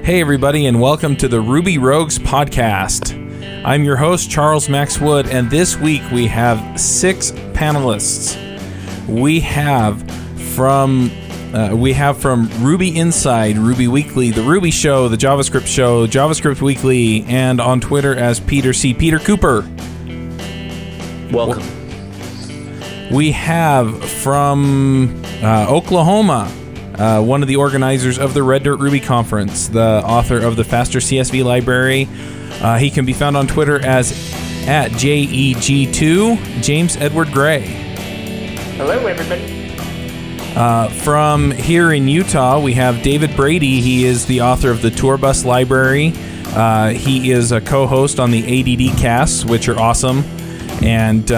Hey everybody, and welcome to the Ruby Rogues podcast. I'm your host, Charles Max Wood, and this week we have 6 panelists. We have from Ruby Inside, Ruby Weekly, The Ruby Show, The JavaScript Show, JavaScript Weekly, and on Twitter as Peter C. Peter Cooper. Welcome. We have from Oklahoma, one of the organizers of the Red Dirt Ruby Conference, the author of the Faster CSV library. He can be found on Twitter as @JEG2, James Edward Gray. Hello, everybody. From here in Utah, we have David Brady. He is the author of the Tourbus library. He is a co-host on the ADD casts, which are awesome. And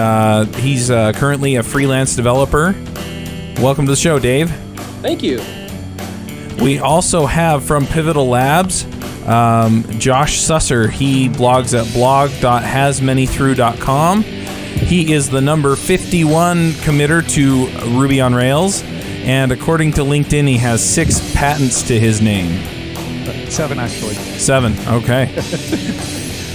he's currently a freelance developer. Welcome to the show, Dave. Thank you. We also have from Pivotal Labs, Josh Susser. He blogs at blog.hasmanythrough.com. He is the number 51 committer to Ruby on Rails. And according to LinkedIn, he has 6 patents to his name. 7, actually. 7, okay.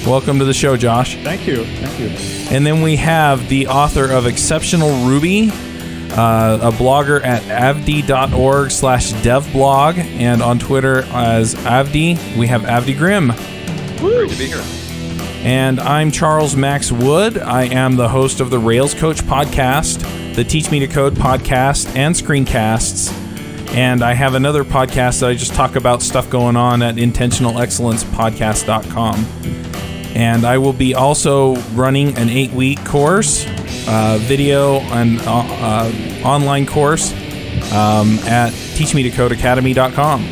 Welcome to the show, Josh. Thank you. Thank you. And then we have the author of Exceptional Ruby, a blogger at avdi.org/devblog, and on Twitter as Avdi. We have Avdi Grimm. Great to be here. And I'm Charles Max Wood. I am the host of the Rails Coach podcast, the Teach Me to Code podcast, and screencasts. And I have another podcast that I just talk about stuff going on at intentionalexcellencepodcast.com. And I will be also running an 8-week course, video and online course at teachmetocodeacademy.com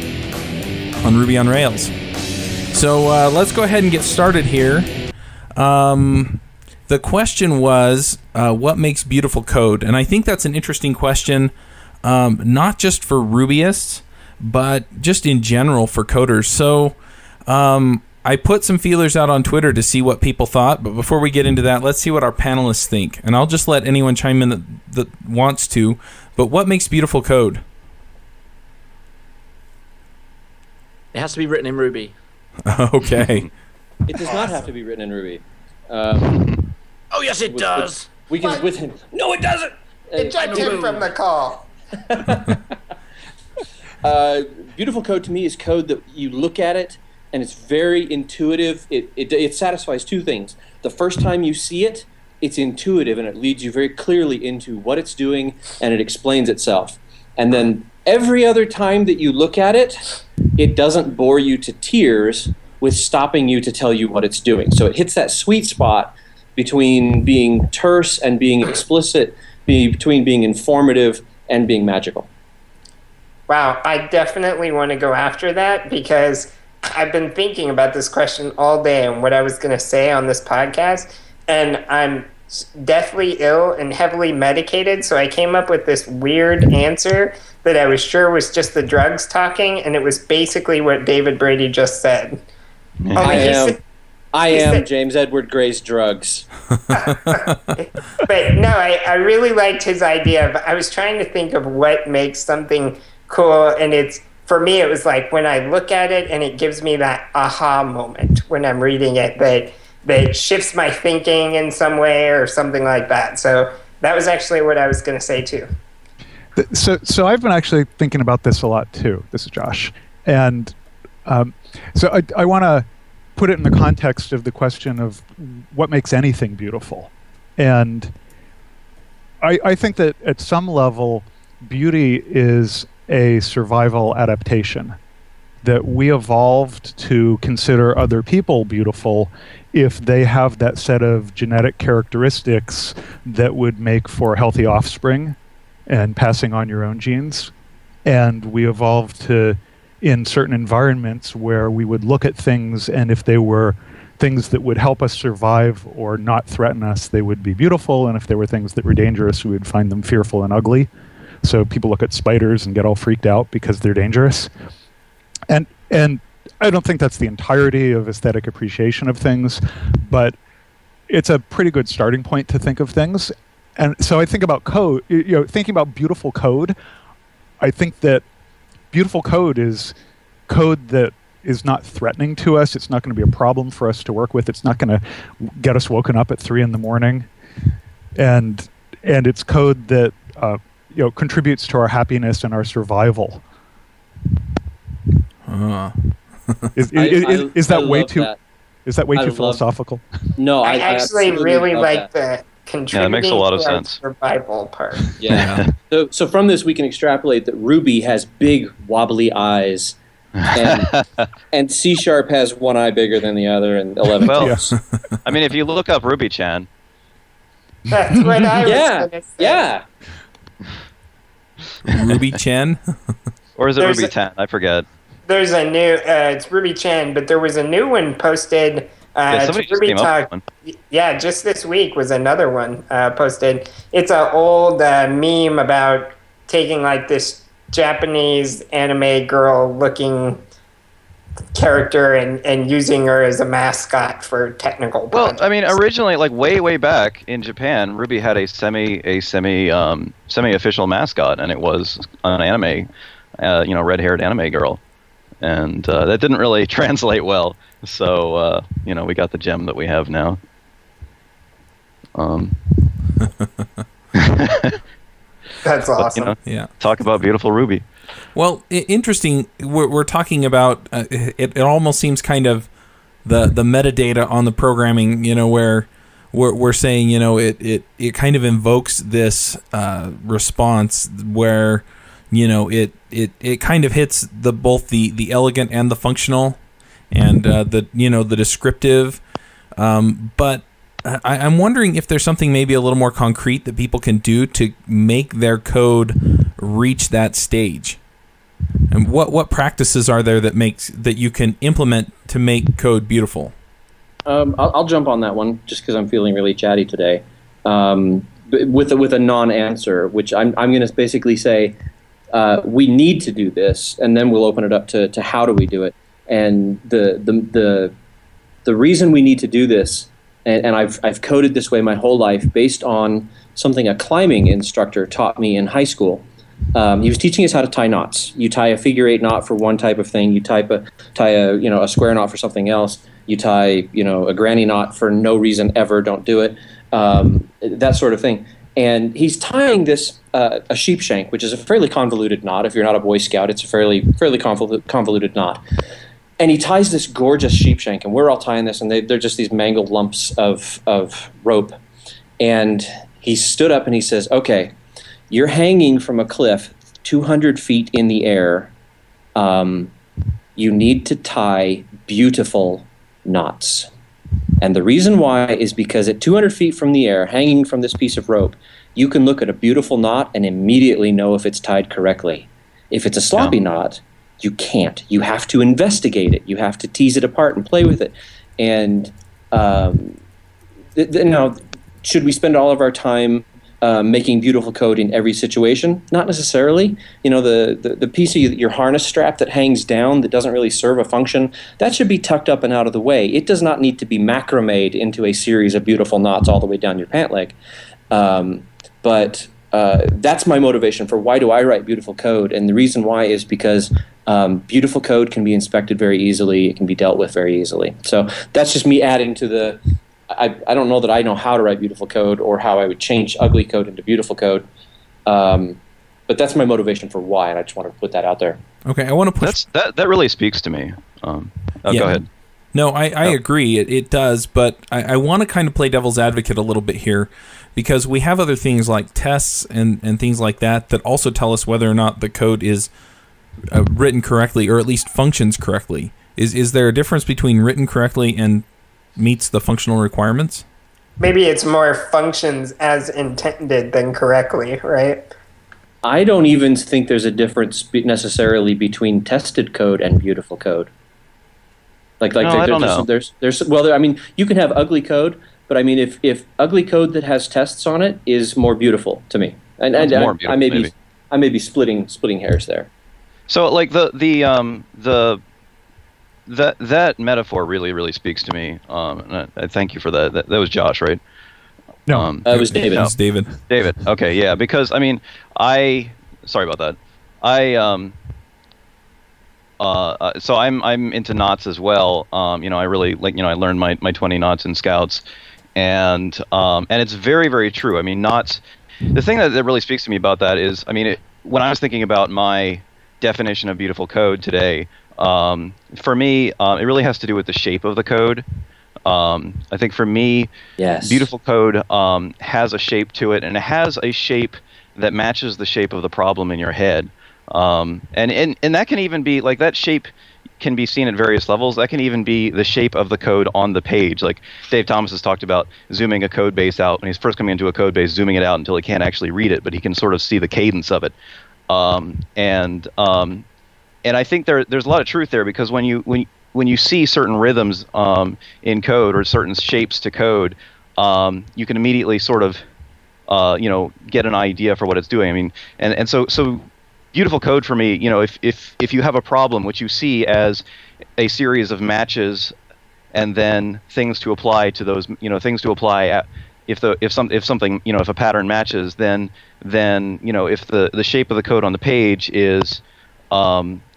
on Ruby on Rails. So let's go ahead and get started here. The question was, what makes beautiful code? And I think that's an interesting question, not just for Rubyists, but just in general for coders. So I put some feelers out on Twitter to see what people thought, but before we get into that, let's see what our panelists think. And I'll just let anyone chime in that wants to, but what makes beautiful code? It has to be written in Ruby. Okay. It does not have to be written in Ruby. Oh, yes, it does. We can with him. No, it doesn't. Eject him from the call. Beautiful code to me is code that you look at it and it's very intuitive. It satisfies 2 things. The first time you see it, it's intuitive and it leads you very clearly into what it's doing and it explains itself. And then every other time that you look at it, it doesn't bore you to tears with stopping you to tell you what it's doing. So it hits that sweet spot between being terse and being explicit, between being informative and being magical. Wow, I definitely want to go after that because I've been thinking about this question all day and what I was going to say on this podcast, and I'm deathly ill and heavily medicated, so I came up with this weird answer that I was sure was just the drugs talking, and it was basically what David Brady just said. I am James Edward Gray's drugs. But no, I really liked his idea of, I was trying to think of what makes something cool, and for me, it was like when I look at it and it gives me that aha moment when I'm reading it that shifts my thinking in some way or something like that. So that was actually what I was going to say too. So I've been actually thinking about this a lot too. This is Josh. And so I want to put it in the context of the question of what makes anything beautiful. And I think that at some level, beauty is a survival adaptation, that we evolved to consider other people beautiful if they have that set of genetic characteristics that would make for healthy offspring and passing on your own genes. And we evolved to, in certain environments where we would look at things, and if they were things that would help us survive or not threaten us, they would be beautiful, and if there were things that were dangerous, we would find them fearful and ugly. So people look at spiders and get all freaked out because they're dangerous. And I don't think that's the entirety of aesthetic appreciation of things, but it's a pretty good starting point to think of things. And so I think about code, thinking about beautiful code, I think that beautiful code is code that is not threatening to us. It's not going to be a problem for us to work with. It's not going to get us woken up at 3 a.m. And it's code that contributes to our happiness and our survival. Is that way too? That. Is that way too philosophical? No, I actually really like that. The contributing that makes a lot of sense. Survival part. Yeah. So from this, we can extrapolate that Ruby has big wobbly eyes, and C# has one eye bigger than the other and 11 toes. I mean, if you look up Ruby Chan. That's what I was going to say. Yeah. Ruby Chan? Or is it Ruby Chan? I forget. There's a new, it's Ruby Chan, but there was a new one posted. Somebody just came up with one. Yeah, just this week was another one posted. It's an old meme about taking like this Japanese anime girl looking character and using her as a mascot for technical projects. Well, I mean, originally, like way back in Japan, Ruby had a semi official mascot, and it was an anime, red-haired anime girl. And that didn't really translate well, so we got the gem that we have now. That's awesome. Yeah. Talk about beautiful Ruby. Well, interesting. We're talking about it almost seems kind of the metadata on the programming. Where we're saying it kind of invokes this response where. It kind of hits both the elegant and the functional, and the descriptive. But I'm wondering if there's something maybe a little more concrete that people can do to make their code reach that stage. And what practices are there that you can implement to make code beautiful? I'll jump on that one just because I'm feeling really chatty today. With a non-answer, which I'm going to basically say. We need to do this, and then we'll open it up to how do we do it. And the reason we need to do this, and I've coded this way my whole life based on something a climbing instructor taught me in high school. He was teaching us how to tie knots. You tie a figure 8 knot for one type of thing. You tie a square knot for something else. You tie a granny knot for no reason ever. Don't do it. That sort of thing. And he's tying this a sheep shank, which is a fairly convoluted knot. If you're not a Boy Scout, it's a fairly convoluted knot. And he ties this gorgeous sheep shank, and we're all tying this, and they're just these mangled lumps of rope. And he stood up and he says, "Okay, you're hanging from a cliff 200 feet in the air. You need to tie beautiful knots. And the reason why is because at 200 feet from the air, hanging from this piece of rope, you can look at a beautiful knot and immediately know if it's tied correctly. If it's a sloppy knot, you can't. You have to investigate it. You have to tease it apart and play with it. And now, should we spend all of our time making beautiful code in every situation? Not necessarily. The piece of your harness strap that hangs down that doesn't really serve a function, that should be tucked up and out of the way. It does not need to be macrameed into a series of beautiful knots all the way down your pant leg. But that's my motivation for why do I write beautiful code. And the reason why is because beautiful code can be inspected very easily. It can be dealt with very easily. So that's just me adding to the... I don't know that I know how to write beautiful code or how I would change ugly code into beautiful code. But that's my motivation for why, and I just want to put that out there. Okay, I want to push... That really speaks to me. Go ahead. No, I agree. It does, but I want to kind of play devil's advocate a little bit here, because we have other things like tests and things like that also tell us whether or not the code is written correctly, or at least functions correctly. Is there a difference between written correctly and meets the functional requirements? Maybe it's more functions as intended than correctly, right? I don't even think there's a difference necessarily between tested code and beautiful code. I don't know. I mean, you can have ugly code, but I mean, if ugly code that has tests on it is more beautiful to me, and more beautiful, I may be splitting hairs there. So, like that metaphor really, really speaks to me. And I thank you for that. That was Josh, right? No, it was David. No. It's David. David. Okay, yeah. Because I mean, sorry about that. so I'm into knots as well. I really I learned my 20 knots in Scouts, and it's very, very true. I mean, knots. The thing that really speaks to me about that is, when I was thinking about my definition of beautiful code today, for me, it really has to do with the shape of the code. I think for me, yes, beautiful code has a shape to it, and it has a shape that matches the shape of the problem in your head. And that can even be like, that shape can be seen at various levels. That can even be the shape of the code on the page. Like Dave Thomas has talked about zooming a code base out when he's first coming into a code base, zooming it out until he can't actually read it, but he can sort of see the cadence of it. And I think there's a lot of truth there, because when you see certain rhythms in code, or certain shapes to code, you can immediately sort of get an idea for what it's doing. And so beautiful code for me, if you have a problem which you see as a series of matches, and then things to apply to those, things to apply if a pattern matches, then if the shape of the code on the page is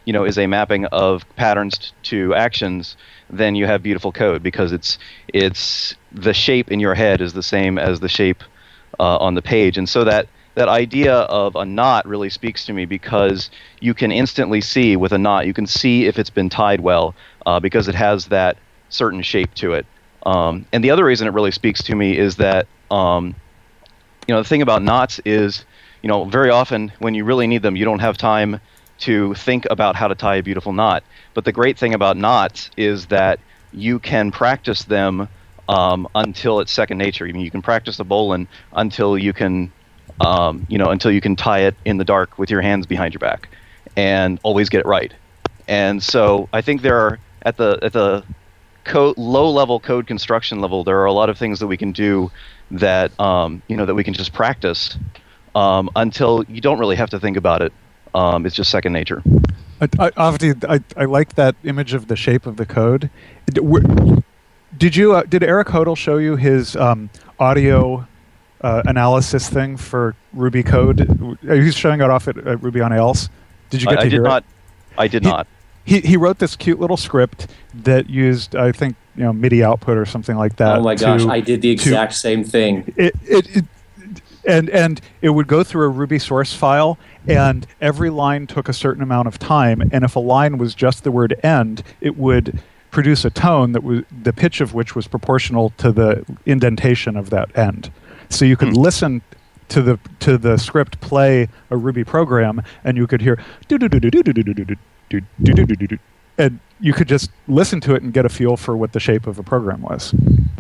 is a mapping of patterns to actions, then you have beautiful code, because it's the shape in your head is the same as the shape on the page. And so that idea of a knot really speaks to me, because you can instantly see with a knot, you can see if it's been tied well, because it has that certain shape to it. And the other reason it really speaks to me is that the thing about knots is, very often when you really need them, you don't have time to think about how to tie a beautiful knot. But the great thing about knots is that you can practice them until it's second nature. You can practice the bowline until you can until you can tie it in the dark with your hands behind your back and always get it right. And so I think there are, at the low-level code construction level, there are a lot of things that we can do that that we can just practice until you don't really have to think about it. It's just second nature. I like that image of the shape of the code. Did Eric Hodel show you his audio analysis thing for Ruby code? He's showing it off at Ruby on Rails. Did you get to hear it? I did not. He wrote this cute little script that used, I think, MIDI output or something like that. Oh my gosh, I did the exact same thing. And it would go through a Ruby source file, and every line took a certain amount of time. And if a line was just the word end, it would produce a tone that was the pitch of which was proportional to the indentation of that end. So you could listen to the script play a Ruby program, and you could hear and you could just listen to it and get a feel for what the shape of a program was.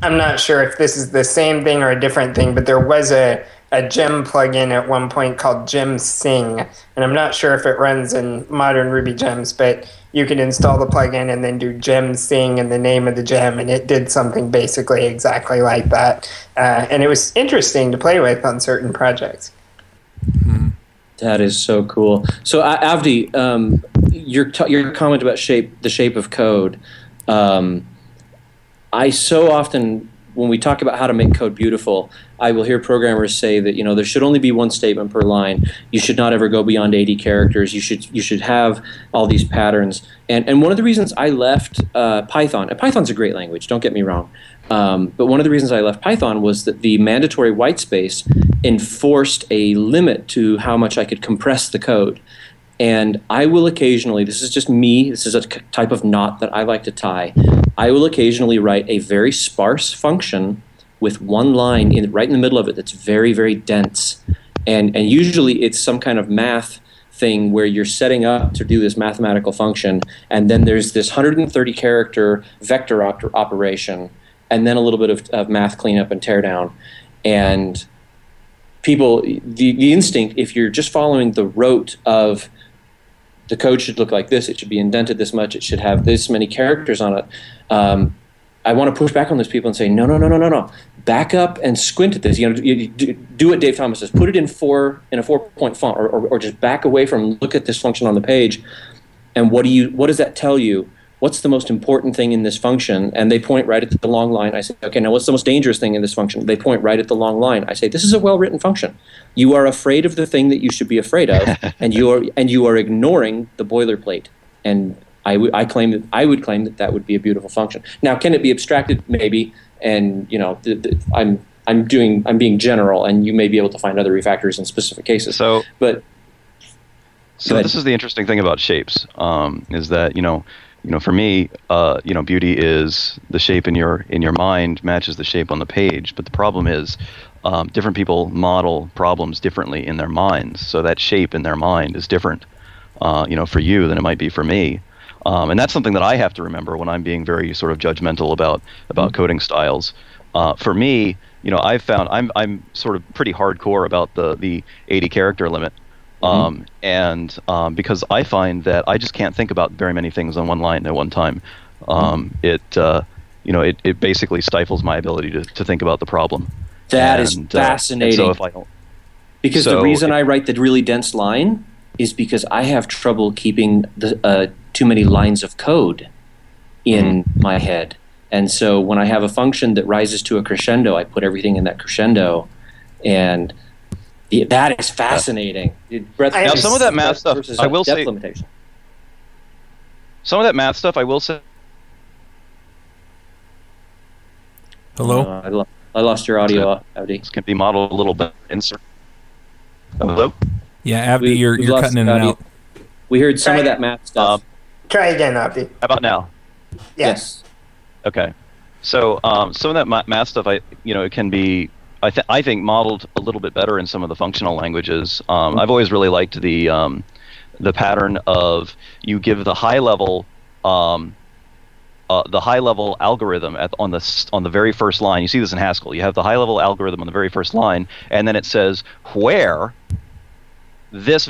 I'm not sure if this is the same thing or a different thing, but there was a gem plugin at one point called Gem Sing, and I'm not sure if it runs in modern Ruby gems, but you could install the plugin and then do Gem Sing and the name of the gem, and it did something basically exactly like that. And it was interesting to play with on certain projects. That is so cool. So Avdi, your comment about the shape of code, I so often, when we talk about how to make code beautiful, I will hear programmers say that there should only be one statement per line. You should not ever go beyond 80 characters. You should have all these patterns. And one of the reasons I left Python, and Python's a great language, don't get me wrong, but one of the reasons I left Python was that the mandatory whitespace enforced a limit to how much I could compress the code. And I will occasionally, this is just me, this is a type of knot that I like to tie, I will occasionally write a very sparse function with one line right in the middle of it that's very, very dense. And usually it's some kind of math thing where you're setting up to do this mathematical function, and then there's this 130-character vector operation, and then a little bit of math cleanup and teardown. And people, the instinct, if you're just following the rote of the code should look like this, it should be indented this much, it should have this many characters on it, I want to push back on those people and say, no. Back up and squint at this. You do what Dave Thomas says. Put it in a 4-point font, or just back away from, look at this function on the page, and what does that tell you? What's the most important thing in this function? And they point right at the long line. I say, okay, now what's the most dangerous thing in this function? They point right at the long line. I say, this is a well-written function. You are afraid of the thing that you should be afraid of, and you are ignoring the boilerplate. And I would claim that that would be a beautiful function. Now, can it be abstracted? Maybe. And I'm being general, and you may be able to find other refactors in specific cases. So this is the interesting thing about shapes, is that for me, beauty is the shape in your mind matches the shape on the page. But the problem is, different people model problems differently in their minds. So that shape in their mind is different, for you than it might be for me. And that's something that I have to remember when I'm being very sort of judgmental about coding styles. For me, I've found I'm sort of pretty hardcore about the 80 character limit. And because I find that I just can't think about very many things on one line at one time. It basically stifles my ability to think about the problem. That is fascinating. So if I don't, because the reason I write the really dense line is because I have trouble keeping too many lines of code in my head. And so when I have a function that rises to a crescendo, I put everything in that crescendo, and that is fascinating. Now, some of that math stuff, I will say, limitation. Some of that math stuff, I will say. Hello? I lost your audio, Abdi. This can be modeled a little bit. Hello? Yeah, Abdi, you're cutting in and out. We heard some of that math stuff. Try again, Abdi. How about now? Yes. Okay. So some of that math stuff, it can be, I think, modeled a little bit better in some of the functional languages. I've always really liked the pattern of you give the high level algorithm on the very first line. You see this in Haskell. You have the high level algorithm on the very first line, and then it says where this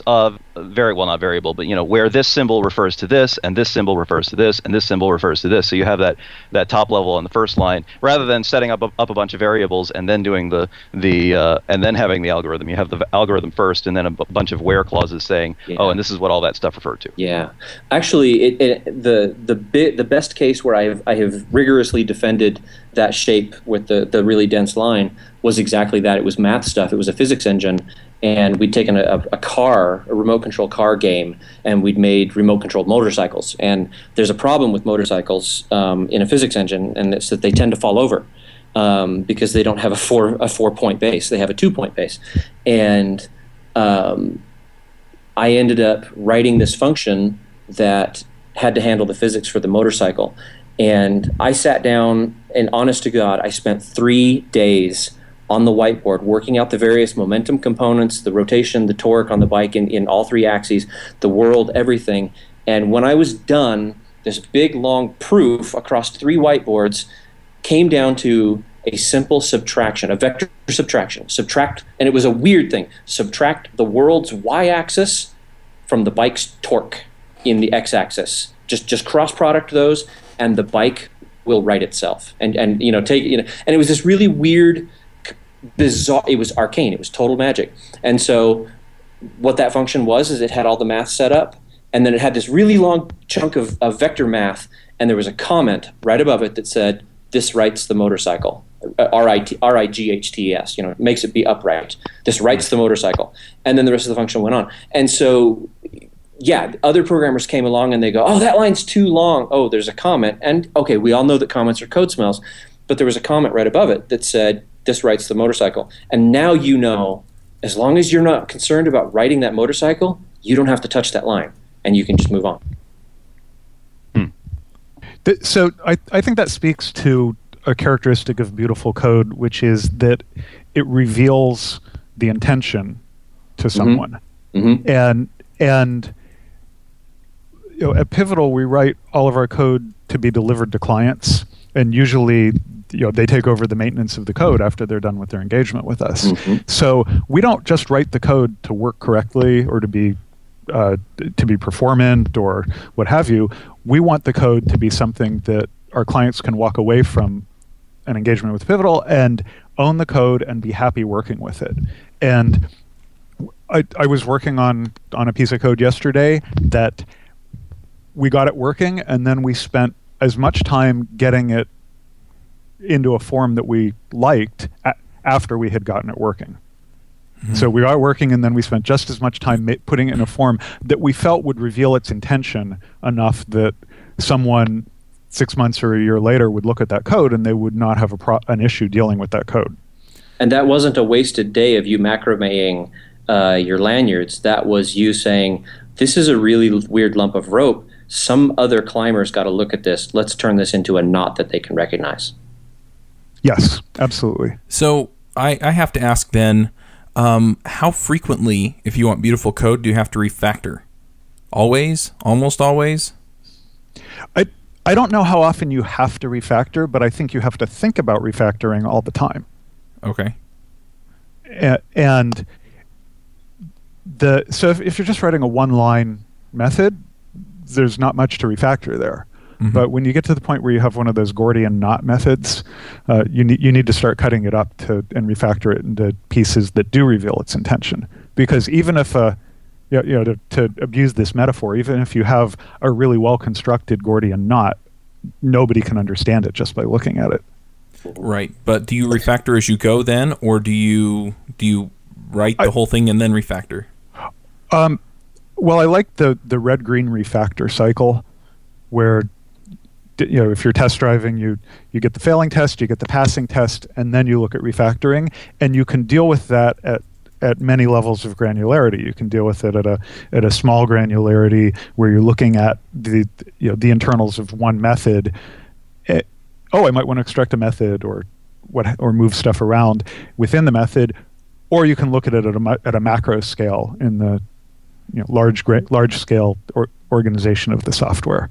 not variable, but where this symbol refers to this, and this symbol refers to this, and this symbol refers to this. So you have that top level on the first line, rather than setting up a bunch of variables and then doing the and then having the algorithm. You have the algorithm first, and then a bunch of where clauses saying, oh, and this is what all that stuff referred to. Yeah, actually, the best case where I have rigorously defended that shape with the really dense line was exactly that. It was math stuff. It was a physics engine. And we'd taken a remote control car game, and we'd made remote controlled motorcycles. And there's a problem with motorcycles in a physics engine, and it's that they tend to fall over because they don't have a 4-point base. They have a 2-point base. And I ended up writing this function that had to handle the physics for the motorcycle. And I sat down, and honest to God, I spent 3 days on the whiteboard, working out the various momentum components, the rotation, the torque on the bike in all 3 axes, the world, everything. And when I was done, this big, long proof across 3 whiteboards came down to a simple subtraction, a vector subtraction. Subtract, and it was a weird thing, subtract the world's y-axis from the bike's torque in the x-axis. Just cross-product those, and the bike will write itself. And and it was this really weird, bizarre. It was arcane. It was total magic. And so what that function was is it had all the math set up, and then it had this really long chunk of vector math, and there was a comment right above it that said, this writes the motorcycle, R-I-G-H-T-S, it makes it be upright. This writes the motorcycle. And then the rest of the function went on. And so, yeah, other programmers came along and they go, oh, that line's too long. Oh, there's a comment. And okay, we all know that comments are code smells, but there was a comment right above it that said, this writes the motorcycle. And now as long as you're not concerned about writing that motorcycle, you don't have to touch that line, and you can just move on. So I think that speaks to a characteristic of beautiful code, which is that it reveals the intention to someone. And at Pivotal, we write all of our code to be delivered to clients, and usually they take over the maintenance of the code after they're done with their engagement with us. So we don't just write the code to work correctly or to be performant or what have you. We want the code to be something that our clients can walk away from an engagement with Pivotal and own the code and be happy working with it. And I was working on a piece of code yesterday that we got it working, and then we spent as much time getting it into a form that we liked after we had gotten it working. So we are working, and then we spent just as much time putting it in a form that we felt would reveal its intention enough that someone 6 months or a year later would look at that code and they would not have an issue dealing with that code. And that wasn't a wasted day of you macrameing your lanyards. That was you saying, this is a really weird lump of rope. Some other climber's got to look at this. Let's turn this into a knot that they can recognize. Yes, absolutely. So I have to ask then, how frequently, if you want beautiful code, do you have to refactor? Always? Almost always? I don't know how often you have to refactor, but I think you have to think about refactoring all the time. Okay. And so if you're just writing a one-line method, there's not much to refactor there. Mm-hmm. But when you get to the point where you have one of those Gordian knot methods, you need to start cutting it up and refactor it into pieces that do reveal its intention. Because even if to abuse this metaphor, even if you have a really well-constructed Gordian knot, nobody can understand it just by looking at it. Right, but do you refactor as you go then, or do you write the whole thing and then refactor? Well, I like the red-green refactor cycle, where if you're test driving, you get the failing test, you get the passing test, and then you look at refactoring, and you can deal with that at many levels of granularity. You can deal with it at a small granularity where you're looking at the internals of one method. I might want to extract a method or move stuff around within the method, or you can look at it at a macro scale in the large scale organization of the software.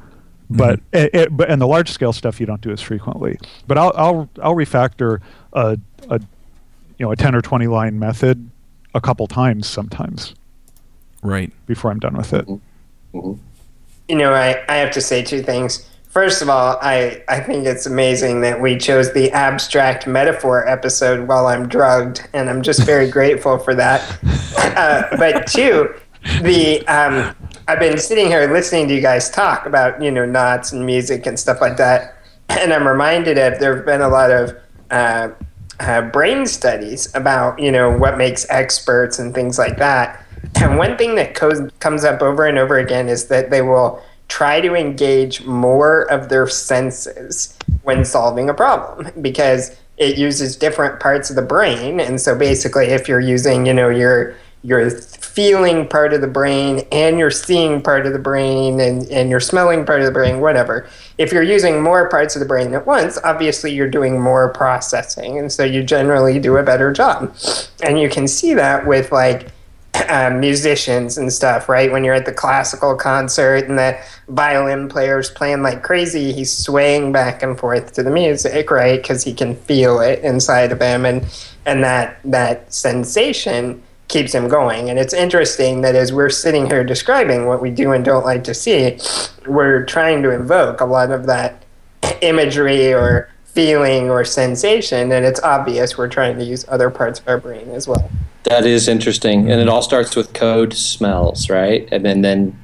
But and the large scale stuff you don't do as frequently. But I'll refactor a 10 or 20 line method a couple times sometimes. Right. Before I'm done with it. Mm-hmm. I have to say two things. First of all, I think it's amazing that we chose the abstract metaphor episode while I'm drugged, and I'm just very grateful for that. But two, I've been sitting here listening to you guys talk about, knots and music and stuff like that, and I'm reminded of there have been a lot of brain studies about, what makes experts and things like that. And one thing that comes up over and over again is that they will try to engage more of their senses when solving a problem, because it uses different parts of the brain. And so basically, if you're using, your feeling part of the brain and your seeing part of the brain and your smelling part of the brain, whatever, if you're using more parts of the brain at once, obviously you're doing more processing. And so you generally do a better job. And you can see that with musicians and stuff, right? When you're at the classical concert and the violin player's playing like crazy, he's swaying back and forth to the music, right? Because he can feel it inside of him, and that sensation keeps him going. And it's interesting that as we're sitting here describing what we do and don't like to see, we're trying to invoke a lot of that imagery or feeling or sensation, and it's obvious we're trying to use other parts of our brain as well. That is interesting, and it all starts with code smells, right? And then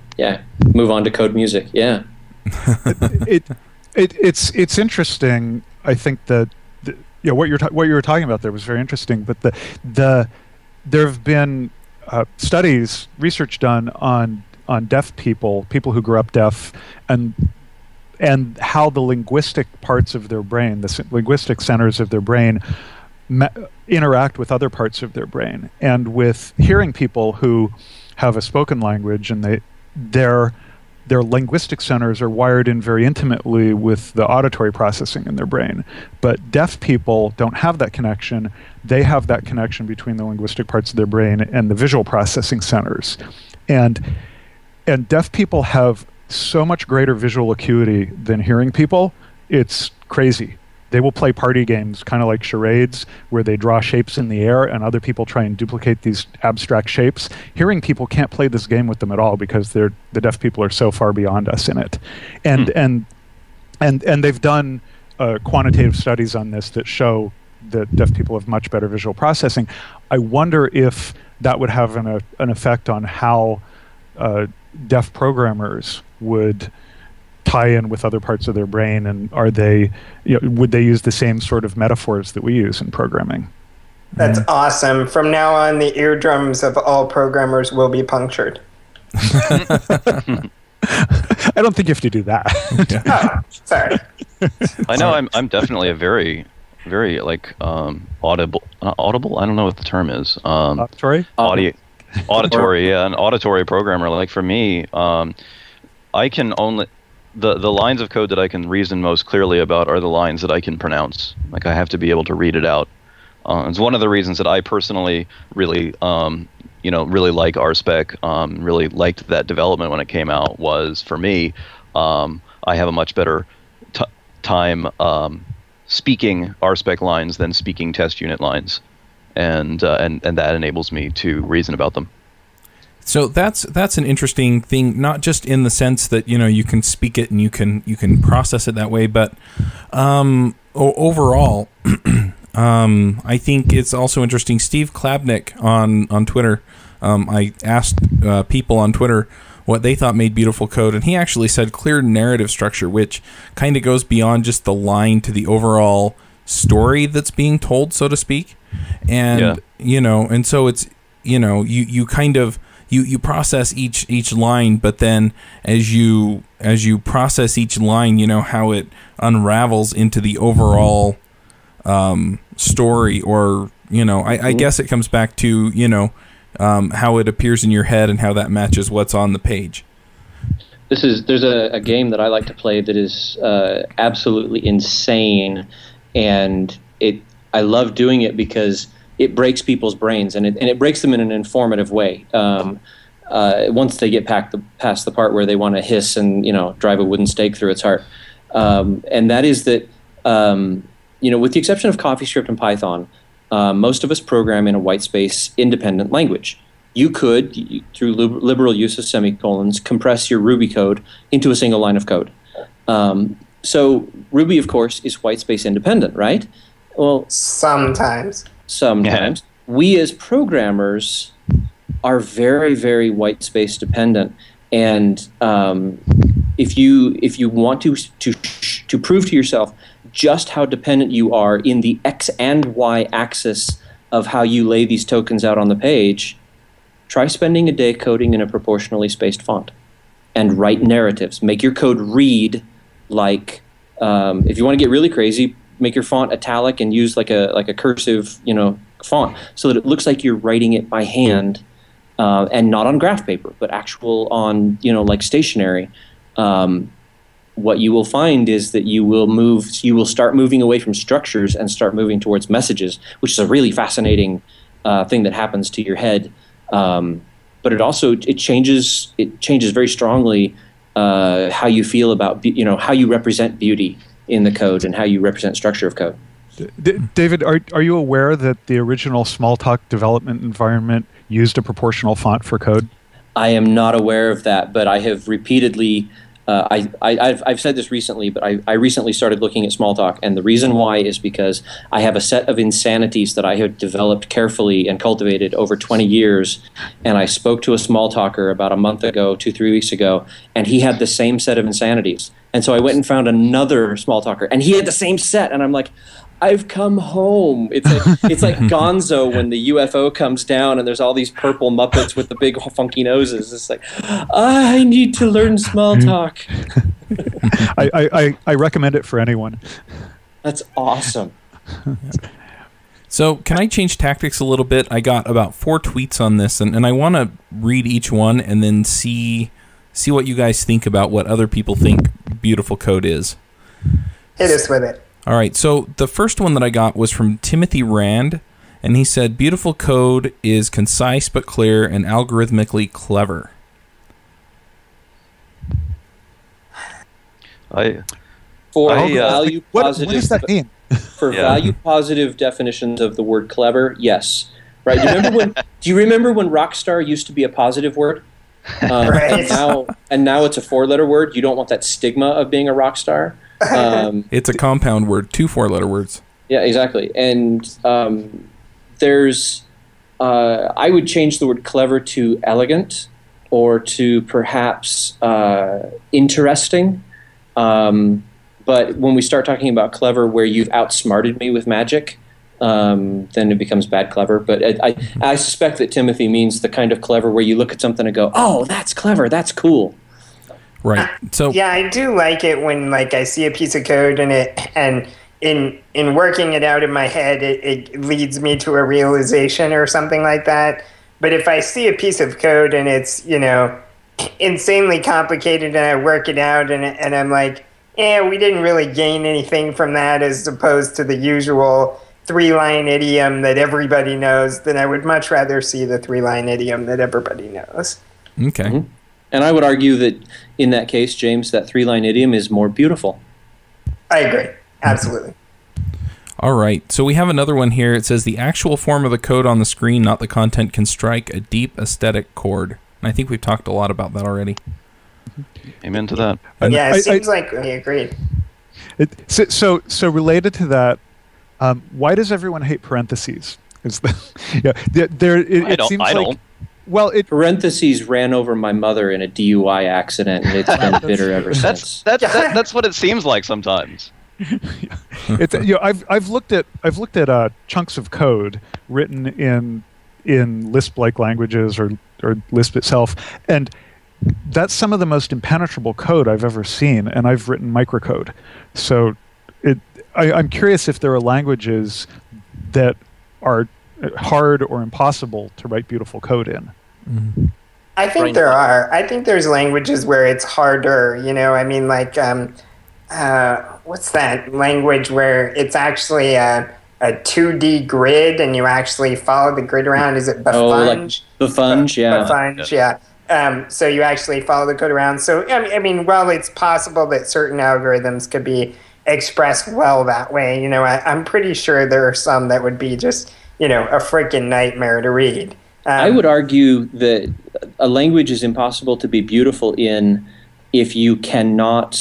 move on to code music. Yeah, it's interesting. I think that what you were talking about there was very interesting. But there have been research done on deaf people who grew up deaf, and how the linguistic parts of their brain, the linguistic centers of their brain, interact with other parts of their brain. And with hearing people who have a spoken language, and their linguistic centers are wired in very intimately with the auditory processing in their brain. But deaf people don't have that connection. They have that connection between the linguistic parts of their brain and the visual processing centers. And deaf people have so much greater visual acuity than hearing people. It's crazy. They will play party games, kind of like charades, where they draw shapes in the air and other people try and duplicate these abstract shapes. Hearing people can't play this game with them at all because the deaf people are so far beyond us in it. And they've done quantitative studies on this that show that deaf people have much better visual processing. I wonder if that would have an effect on how deaf programmers would tie in with other parts of their brain, and would they use the same sort of metaphors that we use in programming? That's awesome. From now on, the eardrums of all programmers will be punctured. I don't think you have to do that. Oh, sorry. I know I'm definitely a very like audible. I don't know what the term is. Auditory? Auditory, yeah, an auditory programmer. Like for me, I can only the lines of code that I can reason most clearly about are the lines that I can pronounce. Like I have to be able to read it out. It's one of the reasons that I personally really, really like RSpec. Really liked that development when it came out. Was for me, I have a much better time speaking RSpec lines than speaking test unit lines, and that enables me to reason about them. So that's an interesting thing, not just in the sense that you can speak it and you can process it that way, but overall, I think it's also interesting. Steve Klabnik on Twitter, I asked people on Twitter what they thought made beautiful code, and he actually said clear narrative structure, which kind of goes beyond just the line to the overall story that's being told, so to speak. And and so it's you kind of you process each line, but then as you process each line, how it unravels into the overall story, or I guess it comes back to how it appears in your head and how that matches what's on the page. There's a game that I like to play that is absolutely insane, and I love doing it because it breaks people's brains, and it breaks them in an informative way. Once they get past the part where they want to hiss and drive a wooden stake through its heart, and that is that with the exception of CoffeeScript and Python, most of us program in a whitespace independent language. You could, through liberal use of semicolons, compress your Ruby code into a single line of code. So Ruby, of course, is whitespace independent, right? Well, sometimes. We as programmers are very, very whitespace dependent, and if you want to prove to yourself just how dependent you are in the X and Y axis of how you lay these tokens out on the page, try spending a day coding in a proportionally spaced font and write narratives. Make your code read like, if you want to get really crazy, make your font italic and use like a cursive, font, so that it looks like you're writing it by hand, and not on graph paper, but actual on, like stationery. What you will find is that you will start moving away from structures and start moving towards messages, which is a really fascinating thing that happens to your head. But it changes very strongly how you feel about how you represent beauty in the code and how you represent structure of code. David, are you aware that the original Smalltalk development environment used a proportional font for code? I am not aware of that, but I have repeatedly. I've said this recently, but I recently started looking at Smalltalk, and the reason why is because I have a set of insanities that I have developed carefully and cultivated over 20 years, and I spoke to a Smalltalker about a month ago, 2-3 weeks ago, and he had the same set of insanities. And so I went and found another Smalltalker, and he had the same set, and I'm like, I've come home. It's like Gonzo when the UFO comes down and there's all these purple Muppets with the big funky noses. It's like, I need to learn Smalltalk. I recommend it for anyone. That's awesome. So can I change tactics a little bit? I got about 4 tweets on this, and I want to read each one and then see what you guys think about what other people think beautiful code is. Hit us with it. All right, so the first one that I got was from Timothy Rand, and he said, beautiful code is concise but clear and algorithmically clever. Value what positive, does that mean? For value positive definitions of the word clever, yes. Right? Do you remember when Rockstar used to be a positive word? Right. And now it's a 4-letter word. You don't want that stigma of being a rock star. It's a compound word, 2 4-letter words. Yeah, exactly. And there's, I would change the word clever to elegant, or to perhaps interesting. But when we start talking about clever, where you've outsmarted me with magic, then it becomes bad clever. But I suspect that Timothy means the kind of clever where you look at something and go, oh, that's clever, that's cool. Right. So yeah, I do like it when like I see a piece of code and in working it out in my head, it leads me to a realization or something like that. But if I see a piece of code and it's, insanely complicated and I work it out and I'm like, we didn't really gain anything from that as opposed to the usual 3-line idiom that everybody knows, then I would much rather see the 3-line idiom that everybody knows. Okay. Mm-hmm. And I would argue that in that case, James, that 3-line idiom is more beautiful. I agree. Absolutely. All right. So we have another one here. It says the actual form of the code on the screen, not the content, can strike a deep aesthetic chord. And I think we've talked a lot about that already. Amen to that. Yeah, it seems like we agreed. So related to that, why does everyone hate parentheses? I don't. Well, parentheses ran over my mother in a DUI accident, and it's been bitter ever since. That's what it seems like sometimes. It's I've looked at chunks of code written in Lisp-like languages or Lisp itself, and that's some of the most impenetrable code I've ever seen, and I've written microcode. So I'm curious if there are languages that are hard or impossible to write beautiful code in. Mm-hmm. I think there are. I think there's languages where it's harder, I mean, like, what's that language where it's actually a 2D grid and you actually follow the grid around? Is it Bafunge? Oh, like Bafunge, yeah. Bafunge, yeah. So you actually follow the code around. So, I mean, while it's possible that certain algorithms could be expressed well that way, I'm pretty sure there are some that would be just, a freaking nightmare to read. I would argue that a language is impossible to be beautiful in if you cannot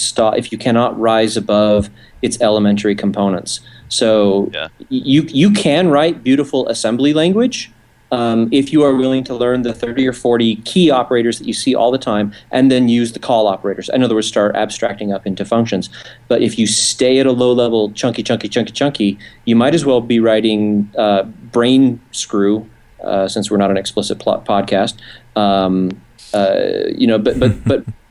rise above its elementary components. So you can write beautiful assembly language if you are willing to learn the 30 or 40 key operators that you see all the time and then use the call operators. In other words, start abstracting up into functions. But if you stay at a low level, chunky, you might as well be writing brain screw, since we're not an explicit podcast. But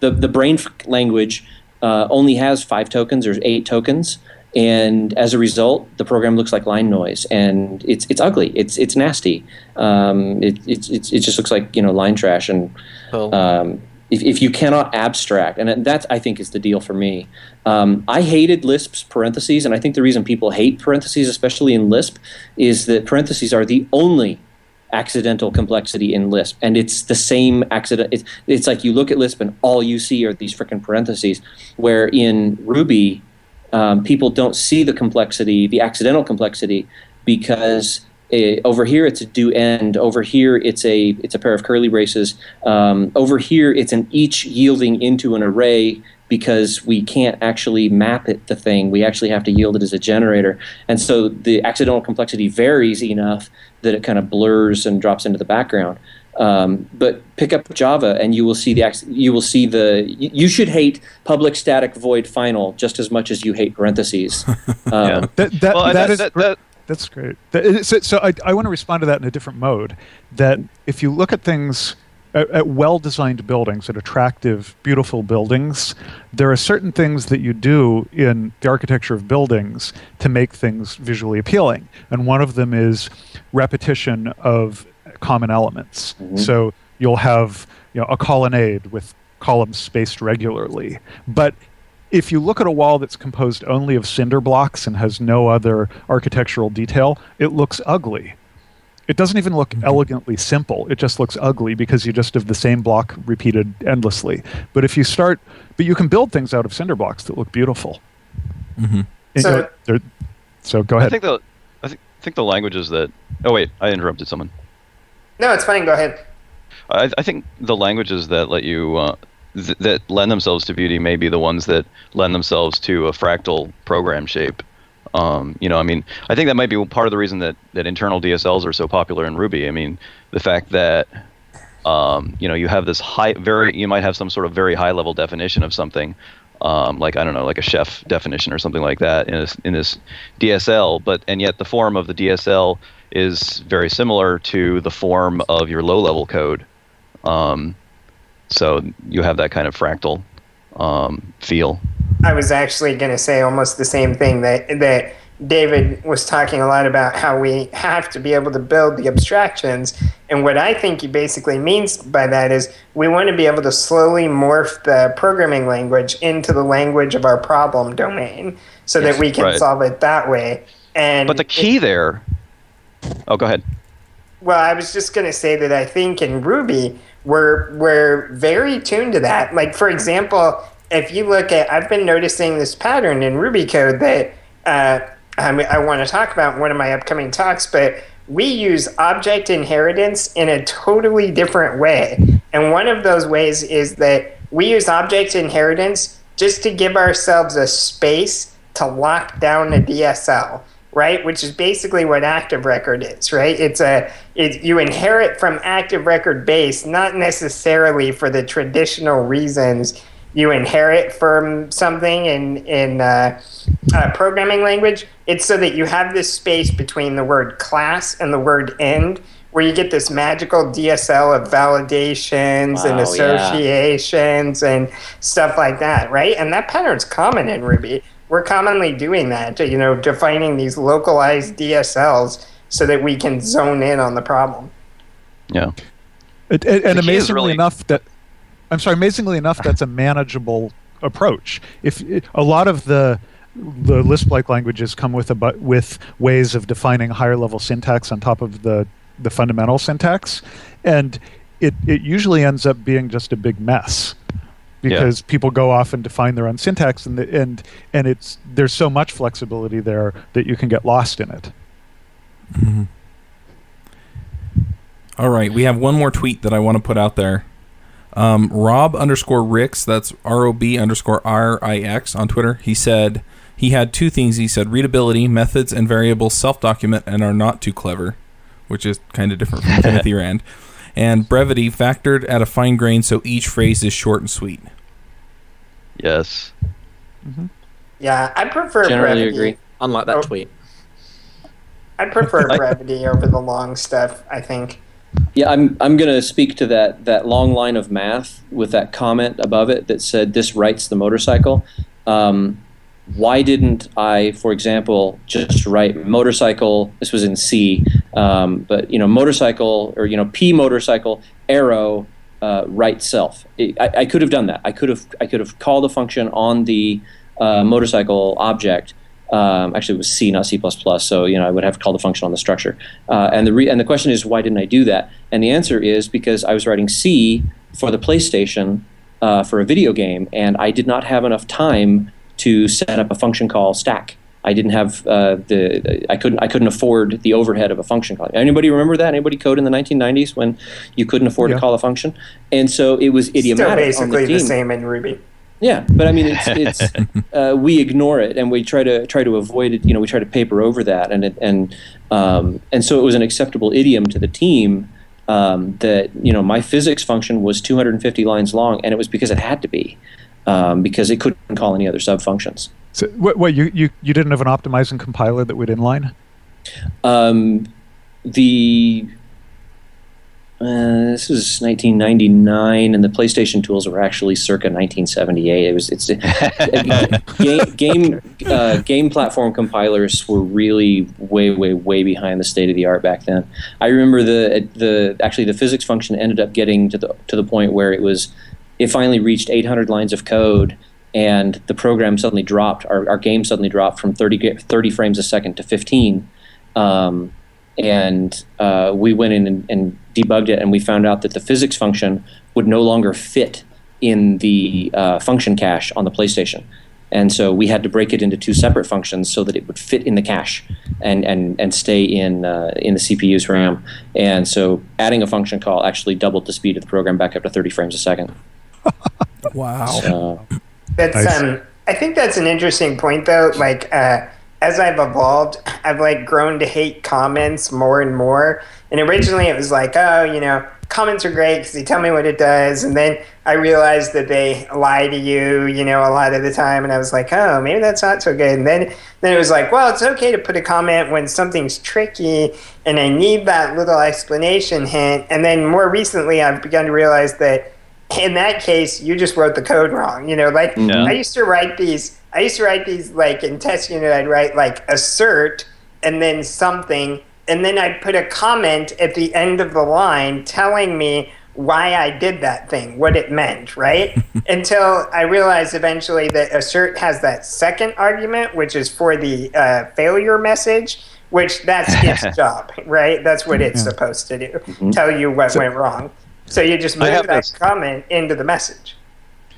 the brain language only has 5 tokens or 8 tokens. And as a result, the program looks like line noise, and it's ugly. It's nasty. It just looks like line trash. And if you cannot abstract, and that I think is the deal for me. I hated Lisp's parentheses, and I think the reason people hate parentheses, especially in Lisp, is that parentheses are the only accidental complexity in Lisp, and it's the same accident. It's like you look at Lisp and all you see are these frickin' parentheses. Where in Ruby, people don't see the complexity, the accidental complexity, because over here it's a do end. Over here it's a pair of curly braces. Over here it's an each yielding into an array, because we can't actually map it the thing. We actually have to yield it as a generator. And so the accidental complexity varies enough that it kind of blurs and drops into the background. But pick up Java and you will see you should hate public static void final just as much as you hate parentheses. That's great. So I want to respond to that in a different mode. That if you look at things, at well-designed buildings, at attractive, beautiful buildings, there are certain things that you do in the architecture of buildings to make things visually appealing. And one of them is repetition of common elements. Mm-hmm. So you'll have a colonnade with columns spaced regularly. But if you look at a wall that's composed only of cinder blocks and has no other architectural detail, it looks ugly. It doesn't even look elegantly simple. It just looks ugly because you just have the same block repeated endlessly. But you can build things out of cinder blocks that look beautiful. Mm-hmm. So go ahead. I think the languages that. Oh wait, I interrupted someone. No, it's fine. Go ahead. I think the languages that let you that lend themselves to beauty may be the ones that lend themselves to a fractal program shape. I think that might be part of the reason that internal DSLs are so popular in Ruby. I mean, the fact that you have this you might have some sort of very high level definition of something, like I don't know, like a chef definition or something like that in this DSL. And yet the form of the DSL is very similar to the form of your low-level code. So you have that kind of fractal feel. I was actually going to say almost the same thing, that David was talking a lot about how we have to be able to build the abstractions. And what I think he basically means by that is we want to be able to slowly morph the programming language into the language of our problem domain so that we can solve it that way. But the key there... Oh, go ahead. Well, I was just going to say that I think in Ruby, we're very tuned to that. Like, for example, if you look at... I've been noticing this pattern in Ruby code that... I want to talk about in one of my upcoming talks, but we use object inheritance in a totally different way. And one of those ways is that we use object inheritance just to give ourselves a space to lock down a DSL, right? Which is basically what active record is, right? You inherit from active record base, not necessarily for the traditional reasons you inherit from something in programming language. It's so that you have this space between the word class and the word end, where you get this magical DSL of validations and associations and stuff like that, right? And that pattern's common in Ruby. We're commonly doing that, defining these localized DSLs so that we can zone in on the problem. Yeah. And amazingly enough, that's a manageable approach. If a lot of the Lisp-like languages come with ways of defining higher level syntax on top of the fundamental syntax, and it usually ends up being just a big mess because people go off and define their own syntax, and there's so much flexibility there that you can get lost in it. Mm-hmm. All right, we have one more tweet that I want to put out there. Rob_Rix, that's ROB_RIX on Twitter. He said he had two things. He said readability, methods and variables self-document and are not too clever, which is kind of different from Timothy Rand. And brevity, factored at a fine grain so each phrase is short and sweet. Yes. Mm-hmm. Yeah, I prefer Generally brevity. agree. Unlike that tweet. I prefer brevity over the long stuff, I think. Yeah, I'm going to speak to that long line of math with that comment above it that said this writes the motorcycle. Why didn't I, for example, just write motorcycle? This was in C, but motorcycle or P motorcycle arrow write self. I could have done that. I could have called a function on the motorcycle object. Actually, it was C, not C++. So I would have called a function on the structure. And the question is, why didn't I do that? And the answer is because I was writing C for the PlayStation for a video game, and I did not have enough time to set up a function call stack. I didn't have I couldn't afford the overhead of a function call. Anybody remember that? Anybody code in the 1990s when you couldn't afford to call a function? And so it was idiomatic. Still basically the same in Ruby. Yeah, but I mean, it's we ignore it and we try to avoid it. We try to paper over that, and so it was an acceptable idiom to the team that my physics function was 250 lines long, and it was because it had to be because it couldn't call any other sub functions. So what you didn't have an optimizing compiler that would inline? This was 1999, and the PlayStation tools were actually circa 1978. Game platform compilers were really way behind the state of the art back then. I remember the physics function ended up getting to the point where it finally reached 800 lines of code, and the program suddenly dropped. Our game suddenly dropped from 30 frames a second to 15. And we went in and debugged it, and we found out that the physics function would no longer fit in the function cache on the PlayStation. And so we had to break it into two separate functions so that it would fit in the cache and stay in the CPU's RAM. And so adding a function call actually doubled the speed of the program back up to 30 frames a second. Wow. So, that's nice. I think that's an interesting point, though. Like, as I've evolved, I've grown to hate comments more and more. And originally it was like, comments are great because they tell me what it does, and then I realized that they lie to you, you know, a lot of the time, and I was like, oh, maybe that's not so good. And then it was like, well, it's okay to put a comment when something's tricky, and I need that little explanation hint. And then more recently, I've begun to realize that in that case, you just wrote the code wrong. You know, like I used to write these like in test unit, I'd write like assert and then something, and then I'd put a comment at the end of the line telling me why I did that thing, what it meant, right? Until I realized eventually that assert has that second argument, which is for the failure message, which that's its job, right? That's what it's supposed to do, tell you what went wrong. So you just move that comment into the message.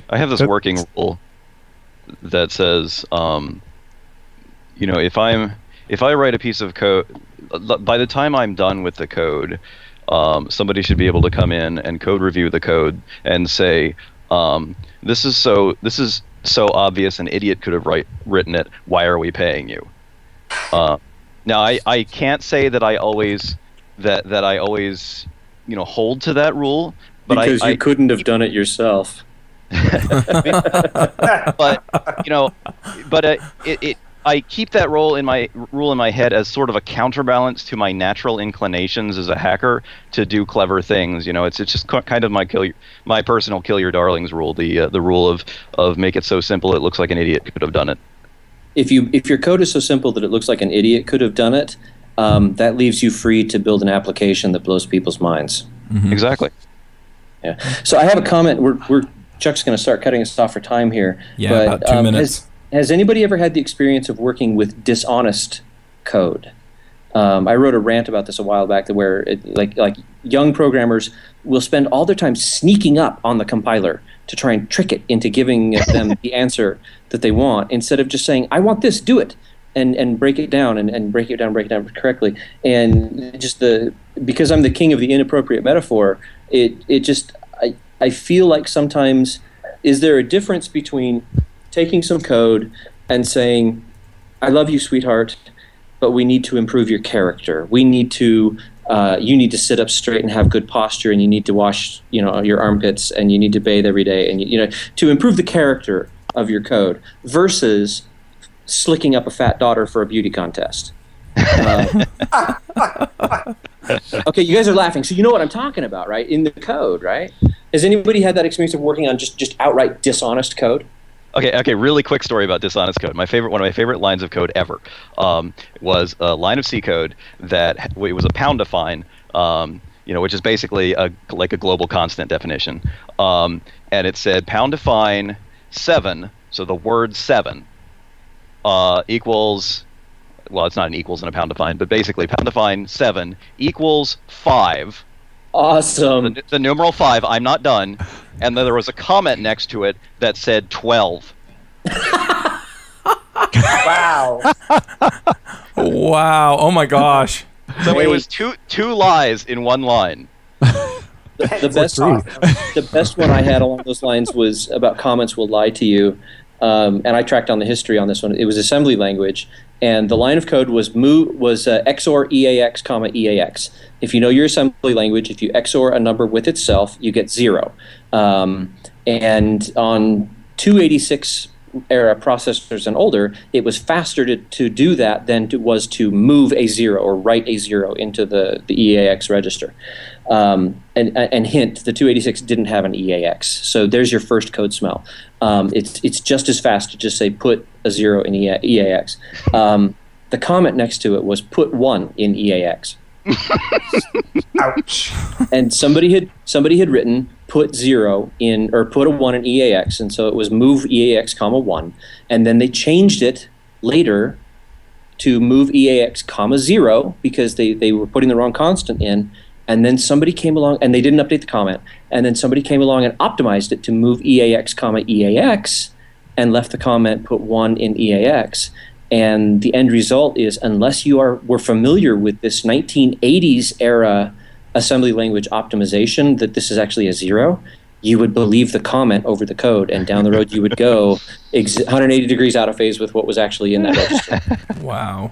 I have this working rule that says, you know, if I write a piece of code, by the time I'm done with the code, somebody should be able to come in and code review the code and say, this is so obvious an idiot could have written it. Why are we paying you? Now I can't say that I always you know, hold to that rule, but because you couldn't have done it yourself. But you know, I keep that rule in my head as sort of a counterbalance to my natural inclinations as a hacker to do clever things. You know, it's just kind of my personal kill your darlings rule, the rule of make it so simple it looks like an idiot could have done it. If your code is so simple that it looks like an idiot could have done it, that leaves you free to build an application that blows people's minds. Mm-hmm. Exactly. Yeah. So I have a comment. Chuck's going to start cutting us off for time here. Yeah, but, about 2 minutes. Has anybody ever had the experience of working with dishonest code? I wrote a rant about this a while back, where like young programmers will spend all their time sneaking up on the compiler to try and trick it into giving them the answer that they want, instead of just saying, I want this, do it. And break it down and break it down correctly. And just because I'm the king of the inappropriate metaphor, I feel like sometimes, is there a difference between taking some code and saying, I love you, sweetheart, but we need to improve your character. We need to you need to sit up straight and have good posture, and you need to wash, you know, your armpits, and you need to bathe every day, and you know, to improve the character of your code, versus slicking up a fat daughter for a beauty contest. Okay, you guys are laughing, so you know what I'm talking about, right? In the code, right? Has anybody had that experience of working on just outright dishonest code? Okay. Really quick story about dishonest code. One of my favorite lines of code ever was a line of C code that it was a pound define, you know, which is basically like a global constant definition, and it said pound define 7, so the word 7 equals. Well, it's not an equals in a pound define, but basically pound define 7 equals 5. Awesome. The numeral 5, I'm not done. And then there was a comment next to it that said 12. Wow. Wow. Oh my gosh. So it was two lies in one line. The best one I had along those lines was about comments will lie to you. And I tracked down the history on this one. It was assembly language, and the line of code was XOR EAX, EAX. If you know your assembly language, if you XOR a number with itself, you get 0. And on 286 era processors and older, it was faster to do that than it was to move a 0 or write a 0 into the EAX register. And hint, the 286 didn't have an EAX. So there's your first code smell. It's just as fast to just say put a 0 in EAX. The comment next to it was put 1 in EAX. Ouch. And somebody had written put 0 in, or put a 1 in EAX, and so it was move EAX, 1, and then they changed it later to move EAX, 0, because they were putting the wrong constant in. And then somebody came along, and they didn't update the comment, and then somebody came along and optimized it to move EAX, EAX, and left the comment put 1 in EAX. And the end result is, unless you were familiar with this 1980s era assembly language optimization, that this is actually a 0, you would believe the comment over the code, and down the road you would go 180 degrees out of phase with what was actually in that register. Wow.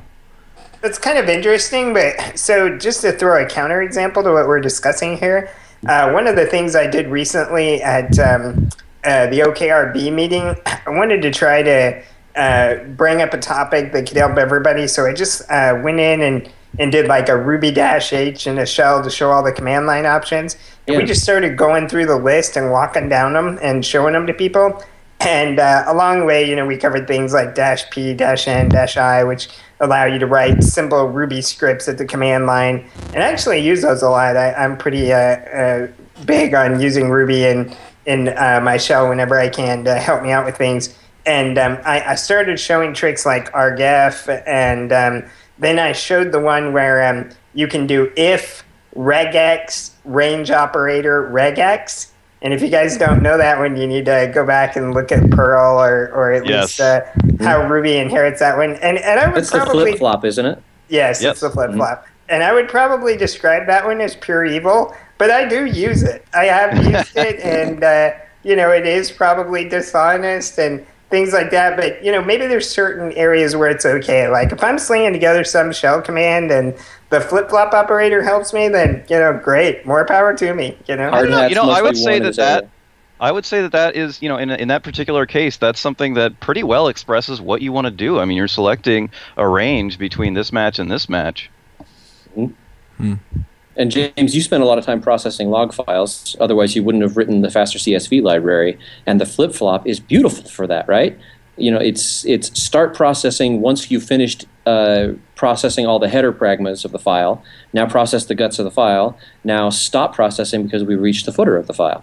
That's kind of interesting, but so just to throw a counterexample to what we're discussing here, one of the things I did recently at the OKRB meeting, I wanted to try to bring up a topic that could help everybody. So I just went in and did like a Ruby-H in a shell to show all the command line options. And we just started going through the list and walking down them and showing them to people. And along the way, we covered things like -P, -N, -I, which allow you to write simple Ruby scripts at the command line. And I actually use those a lot. I'm pretty big on using Ruby in my shell whenever I can to help me out with things. And I started showing tricks like argf, and then I showed the one where you can do if regex range operator regex. And if you guys don't know that one, you need to go back and look at Perl or at least how Ruby inherits that one. And I would It's the flip-flop, isn't it? Yes, it's the flip-flop. And I would probably describe that one as pure evil, but I do use it. I have used it, and, it is probably dishonest and things like that. But, maybe there's certain areas where it's okay. Like if I'm slinging together some shell command and the flip-flop operator helps me, then, great, more power to me, I would say that is, in that particular case, that's something that pretty well expresses what you want to do. I mean, you're selecting a range between this match and this match. Mm-hmm. And James, you spent a lot of time processing log files. Otherwise, you wouldn't have written the faster CSV library. And the flip-flop is beautiful for that, right? It's start processing once you've finished processing all the header pragmas of the file. Now process the guts of the file. Now stop processing because we reached the footer of the file.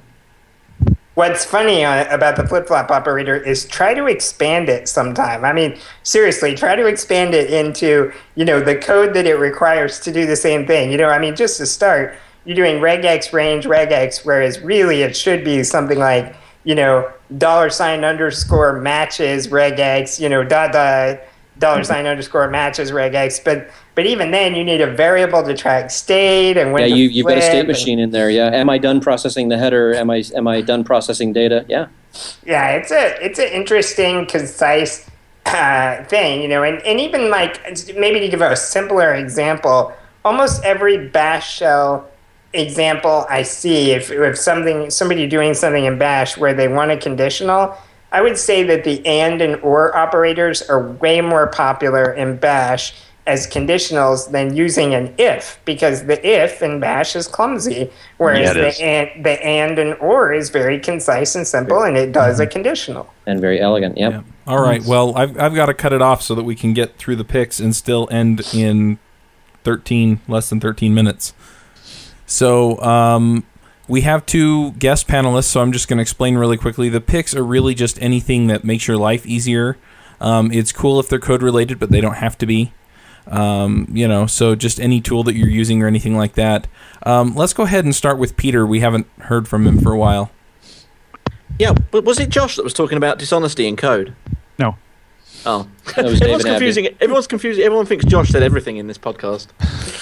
What's funny about the flip-flop operator is try to expand it sometime. I mean, seriously, try to expand it into, the code that it requires to do the same thing. Just to start, you're doing regex range regex, whereas really it should be something like, $_ matches regex, $$ matches regex. But even then, you need a variable to track state and when you've got a state machine in there. Yeah, am I done processing the header? Am I done processing data? Yeah. Yeah, it's an interesting, concise thing, and even like maybe to give a simpler example, almost every bash shell example I see, if somebody doing something in bash where they want a conditional, I would say that the and or operators are way more popular in bash as conditionals than using an if, because the if in bash is clumsy, whereas the and or is very concise and simple, and it does a conditional. And very elegant, yep. Yeah. All right, well, I've got to cut it off so that we can get through the picks and still end in less than 13 minutes. So we have two guest panelists, so I'm just going to explain really quickly. The picks are really just anything that makes your life easier. It's cool if they're code-related, but they don't have to be. So just any tool that you're using or anything like that. Let's go ahead and start with Peter. We haven't heard from him for a while. Yeah, but was it Josh that was talking about dishonesty in code? No. Oh. Everyone's confusing it. Everyone's confused. Everyone thinks Josh said everything in this podcast.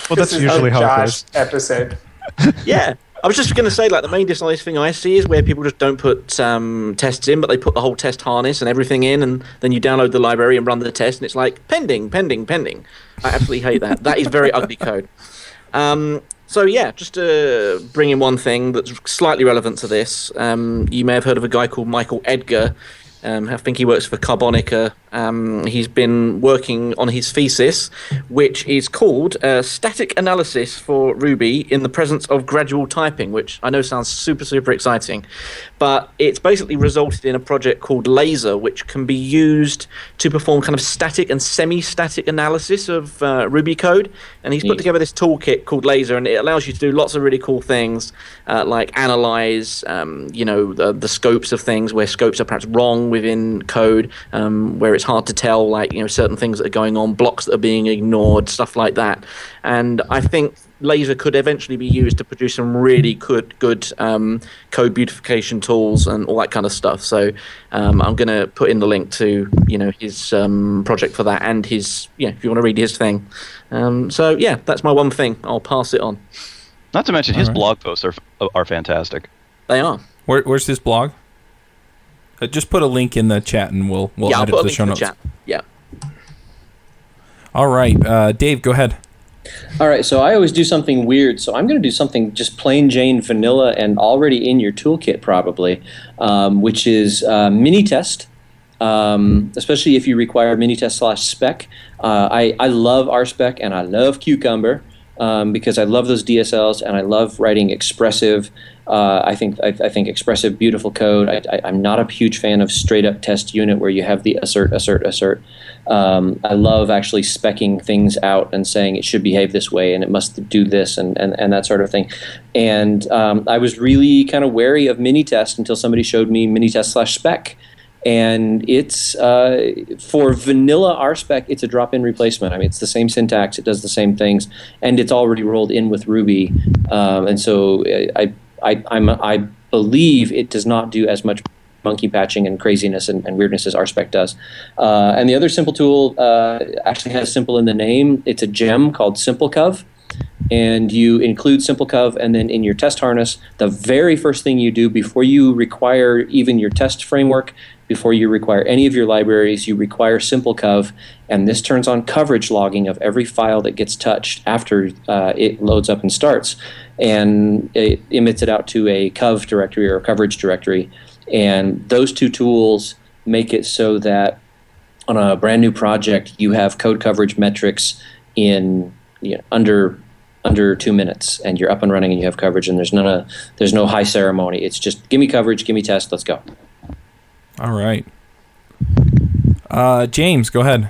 Well, that's usually how it goes. Episode. Yeah. I was just going to say, the main dishonest thing I see is where people just don't put tests in, but they put the whole test harness and everything in, and then you download the library and run the test, and it's like, pending. I absolutely hate that. That is very ugly code. So, just to bring in one thing that's slightly relevant to this, you may have heard of a guy called Michael Edgar. I think he works for Carbonica. He's been working on his thesis, which is called Static Analysis for Ruby in the Presence of Gradual Typing, which I know sounds super, super exciting. But it's basically resulted in a project called Laser, which can be used to perform kind of static and semi-static analysis of Ruby code. And he's put together this toolkit called Laser, and it allows you to do lots of really cool things, like analyze, the scopes of things, where scopes are perhaps wrong within code, where it's hard to tell, certain things that are going on, blocks that are being ignored, stuff like that. And I think Laser could eventually be used to produce some really good code beautification tools and all that kind of stuff. So I'm going to put in the link to his project for that, and his if you want to read his thing. That's my one thing. I'll pass it on. Not to mention his blog posts are fantastic. They are. Where's his blog? Just put a link in the chat, and we'll add it to the show notes. Yeah. All right, Dave, go ahead. All right, so I always do something weird. So I'm going to do something just plain Jane vanilla and already in your toolkit probably, which is Minitest. Especially if you require Minitest/spec. I love RSpec and I love Cucumber because I love those DSLs and I love writing expressive. I think expressive, beautiful code. I'm not a huge fan of straight up test unit where you have the assert. I love actually speccing things out and saying it should behave this way and it must do this and that sort of thing. And I was really kind of wary of Minitest until somebody showed me Minitest/spec. And it's for vanilla RSpec, it's a drop-in replacement. I mean, it's the same syntax, it does the same things, and it's already rolled in with Ruby. And so I believe it does not do as much monkey patching and craziness and weirdness as RSpec does. And the other simple tool actually has simple in the name. It's a gem called SimpleCov. And you include SimpleCov, and then in your test harness, the very first thing you do before you require even your test framework, before you require any of your libraries, you require SimpleCov, and this turns on coverage logging of every file that gets touched after it loads up and starts, and it emits it out to a cov directory or a coverage directory. And those two tools make it so that on a brand new project, you have code coverage metrics in under 2 minutes, and you're up and running and you have coverage, and there's no high ceremony. It's just give me coverage, give me test, let's go. All right. James, go ahead.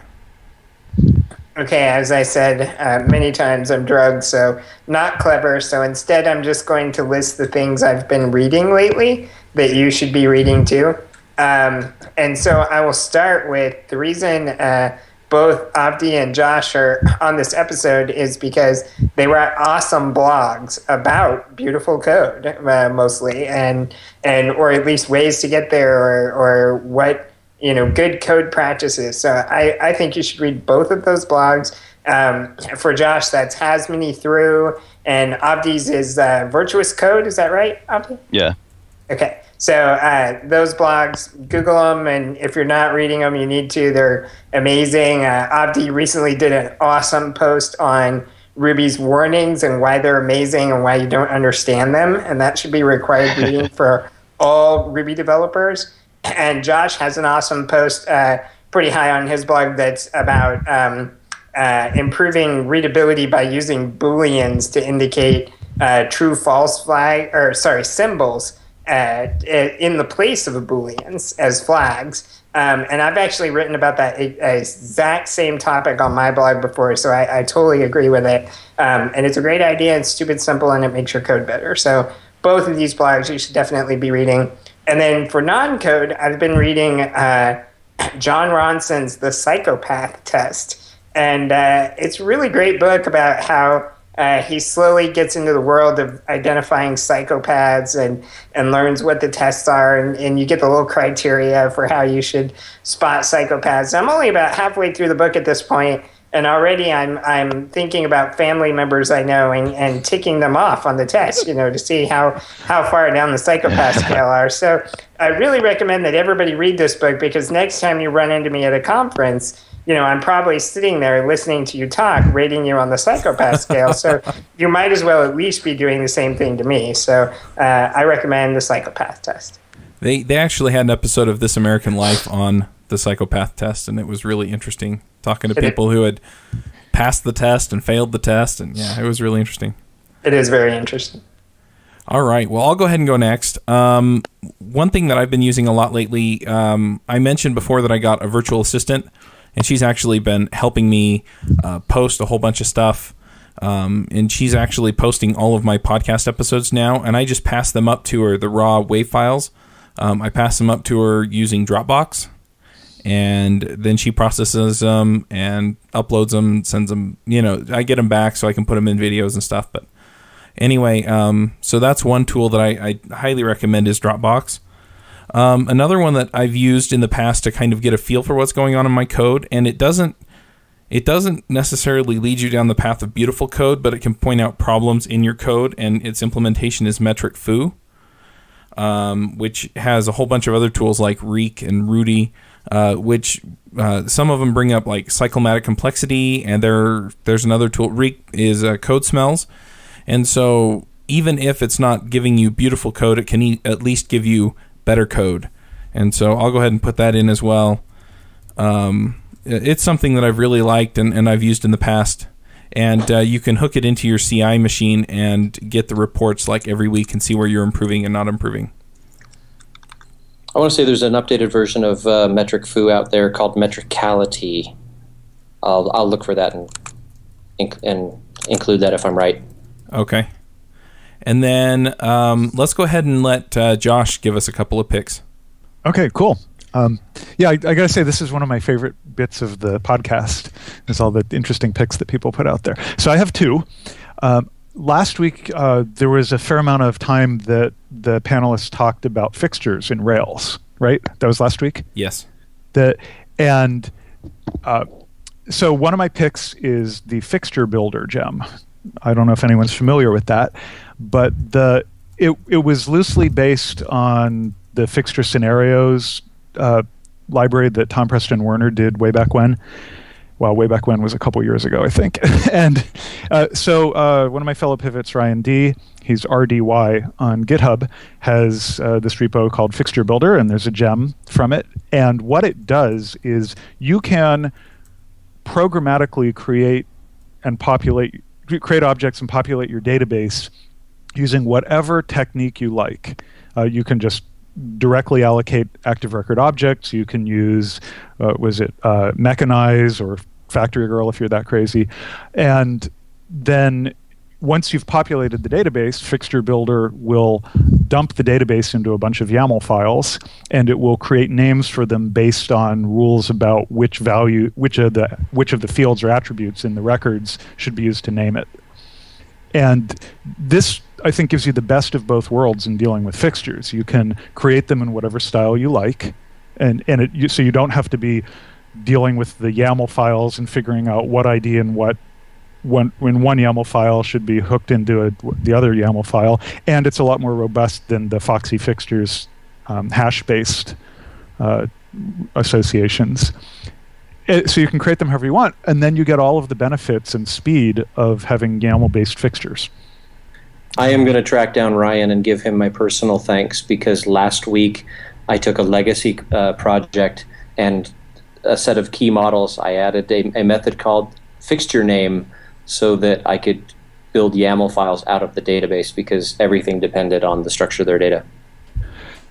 Okay, as I said many times, I'm drugged, so not clever. So instead, I'm just going to list the things I've been reading lately that you should be reading too. And so I will start with the reason both Avdi and Josh are on this episode is because they write awesome blogs about beautiful code, mostly, and or at least ways to get there, or what good code practices. So I think you should read both of those blogs. For Josh, that's Hasmini Through, and Avdi's is Virtuous Code. Is that right, Avdi? Yeah. Okay. So those blogs, Google them, and if you're not reading them, you need to. They're amazing. Avdi recently did an awesome post on Ruby's warnings and why they're amazing and why you don't understand them, and that should be required reading for all Ruby developers. And Josh has an awesome post pretty high on his blog that's about improving readability by using Booleans to indicate true-false symbols in the place of the Booleans as flags. And I've actually written about that exact same topic on my blog before, so I totally agree with it. And it's a great idea, it's stupid simple, and it makes your code better. So both of these blogs you should definitely be reading. And then for non-code, I've been reading John Ronson's The Psychopath Test. And it's a really great book about how he slowly gets into the world of identifying psychopaths and learns what the tests are, and you get the little criteria for how you should spot psychopaths. I'm only about halfway through the book at this point, and already I'm thinking about family members I know and ticking them off on the test, to see how far down the psychopath scale are. So I really recommend that everybody read this book, because next time you run into me at a conference, I'm probably sitting there listening to you talk, rating you on the psychopath scale. So you might as well at least be doing the same thing to me. So I recommend the psychopath test. They actually had an episode of This American Life on the psychopath test, and it was really interesting talking to people who had passed the test and failed the test. And yeah, it was really interesting. It is very interesting. All right. Well, I'll go ahead and go next. One thing that I've been using a lot lately, I mentioned before that I got a virtual assistant, and she's actually been helping me post a whole bunch of stuff. And she's actually posting all of my podcast episodes now, and I just pass them up to her, the raw WAV files. I pass them up to her using Dropbox, and then she processes them and uploads them, sends them, I get them back so I can put them in videos and stuff. But anyway, so that's one tool that I highly recommend is Dropbox. Another one that I've used in the past to kind of get a feel for what's going on in my code, and it doesn't necessarily lead you down the path of beautiful code, but it can point out problems in your code, and its implementation is Metric Foo. which has a whole bunch of other tools like Reek and Rudy, which some of them bring up like cyclomatic complexity, and there's another tool. Reek is code smells, and so even if it's not giving you beautiful code, it can at least give you better code. And so I'll go ahead and put that in as well. It's something that I've really liked and I've used in the past. And you can hook it into your CI machine and get the reports like every week and see where you're improving and not improving. I want to say there's an updated version of Metric Foo out there called Metricality. I'll look for that and include that if I'm right. Okay. And then let's go ahead and let Josh give us a couple of picks. Okay, cool. Yeah, I got to say, this is one of my favorite bits of the podcast, is all the interesting picks that people put out there. So I have two. Last week, there was a fair amount of time that the panelists talked about fixtures in Rails, right? That was last week? Yes. So one of my picks is the Fixture Builder gem. I don't know if anyone's familiar with that, but it was loosely based on the Fixture Scenarios library that Tom Preston Werner did way back when. Well, way back when was a couple years ago, I think. And so one of my fellow pivots, Ryan D., he's RDY on GitHub, has this repo called Fixture Builder, and there's a gem from it. And what it does is you can programmatically create objects and populate your database using whatever technique you like. You can just directly allocate active record objects. You can use, Mechanize or Factory Girl if you're that crazy. And then once you've populated the database, Fixture Builder will dump the database into a bunch of YAML files, and it will create names for them based on rules about which of the fields or attributes in the records should be used to name it. And this, I think, gives you the best of both worlds in dealing with fixtures. You can create them in whatever style you like, so you don't have to be dealing with the YAML files and figuring out what ID and when one YAML file should be hooked into the other YAML file. And it's a lot more robust than the Foxy Fixtures hash-based associations. So you can create them however you want, and then you get all of the benefits and speed of having YAML-based fixtures. I am going to track down Ryan and give him my personal thanks, because last week I took a legacy project and a set of key models. I added a method called fixture name so that I could build YAML files out of the database, because everything depended on the structure of their data.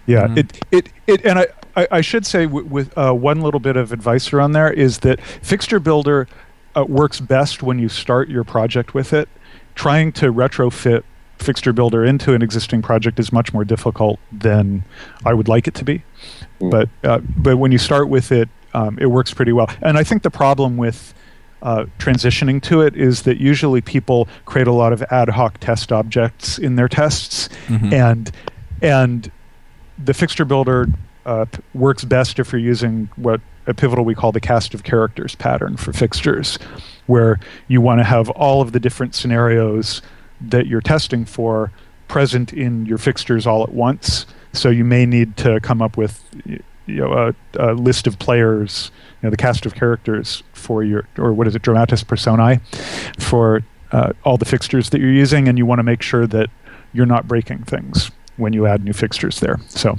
Yeah, and I should say with one little bit of advice around there is that Fixture Builder works best when you start your project with it. Trying to retrofit Fixture Builder into an existing project is much more difficult than I would like it to be. But when you start with it, it works pretty well. And I think the problem with transitioning to it is that usually people create a lot of ad hoc test objects in their tests, and the Fixture Builder works best if you're using what at Pivotal we call the cast of characters pattern for fixtures, where you want to have all of the different scenarios that you're testing for present in your fixtures all at once. So you may need to come up with a list of players, the cast of characters for your, or what is it, dramatis personae, for all the fixtures that you're using, and you want to make sure that you're not breaking things when you add new fixtures there. So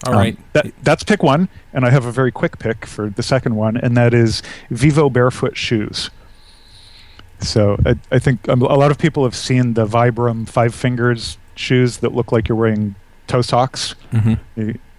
all right, that's pick one, and I have a very quick pick for the second one, and that is Vivo Barefoot shoes. So I think a lot of people have seen the Vibram 5 Fingers shoes that look like you're wearing toe socks.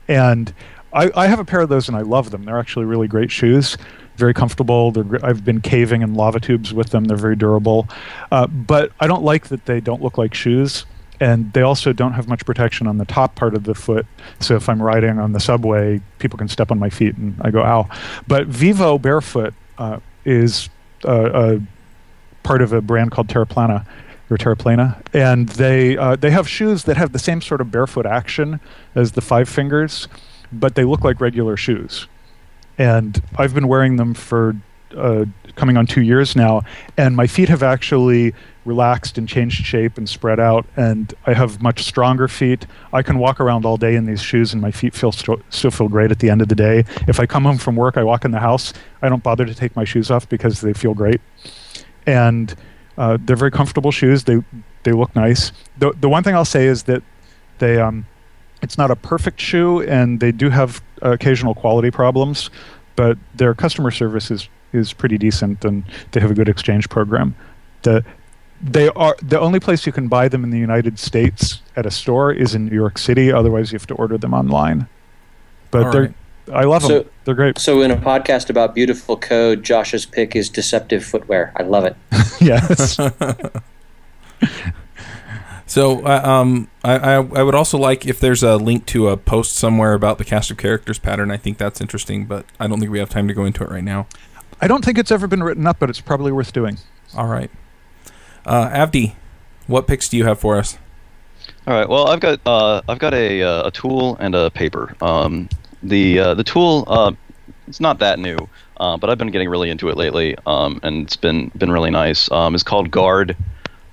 And I have a pair of those, and I love them. They're actually really great shoes, very comfortable. I've been caving in lava tubes with them. They're very durable. But I don't like that they don't look like shoes, and they also don't have much protection on the top part of the foot. So if I'm riding on the subway, people can step on my feet, and I go, ow. But Vivo Barefoot is a part of a brand called Terraplana, and they have shoes that have the same sort of barefoot action as the 5 Fingers, but they look like regular shoes. And I've been wearing them for coming on 2 years now, and my feet have actually relaxed and changed shape and spread out, and I have much stronger feet. I can walk around all day in these shoes, and my feet still feel great at the end of the day. If I come home from work, I walk in the house, I don't bother to take my shoes off because they feel great. And they're very comfortable shoes. They look nice. The one thing I'll say is that they it's not a perfect shoe, and they do have occasional quality problems, but their customer service is pretty decent, and they have a good exchange program. They are the only place you can buy them in the United States at a store is in New York City. Otherwise, you have to order them online. But I love them. They're great. So in a podcast about beautiful code, Josh's pick is deceptive footwear. I love it. Yes. So I would also like if there's a link to a post somewhere about the cast of characters pattern. I think that's interesting, but I don't think we have time to go into it right now. I don't think it's ever been written up, but it's probably worth doing. All right. Avdi, what picks do you have for us? All right. Well, I've got a tool and a paper. The tool it's not that new, but I've been getting really into it lately, and it's been really nice. It's called Guard,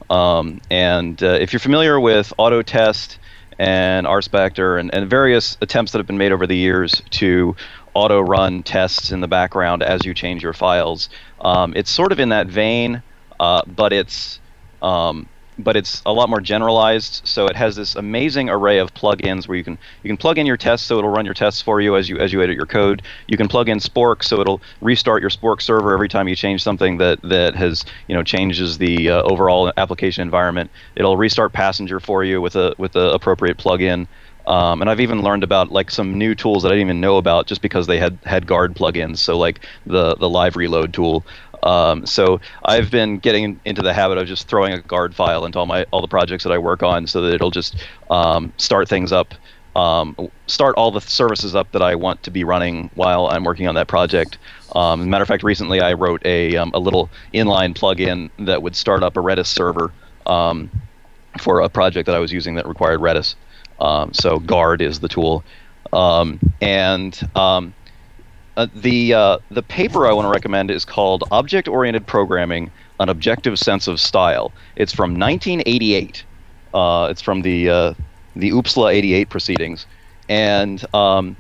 and if you're familiar with Autotest and RSpecter and various attempts that have been made over the years to auto-run tests in the background as you change your files, it's sort of in that vein, but it's a lot more generalized. So it has this amazing array of plugins where you can plug in your tests, so it'll run your tests for you as you edit your code. You can plug in Spork, so it'll restart your Spork server every time you change something that has changes the overall application environment. It'll restart Passenger for you with the appropriate plugin. And I've even learned about like some new tools that I didn't even know about just because they had Guard plugins. So like the live reload tool. So I've been getting into the habit of just throwing a Guard file into all the projects that I work on, so that it'll just start things up, start all the services up that I want to be running while I'm working on that project. As a matter of fact, recently I wrote a little inline plugin that would start up a Redis server for a project that I was using that required Redis. So Guard is the tool, the paper I want to recommend is called Object-Oriented Programming: An Objective Sense of Style. It's from 1988. It's from the OOPSLA 88 proceedings, and I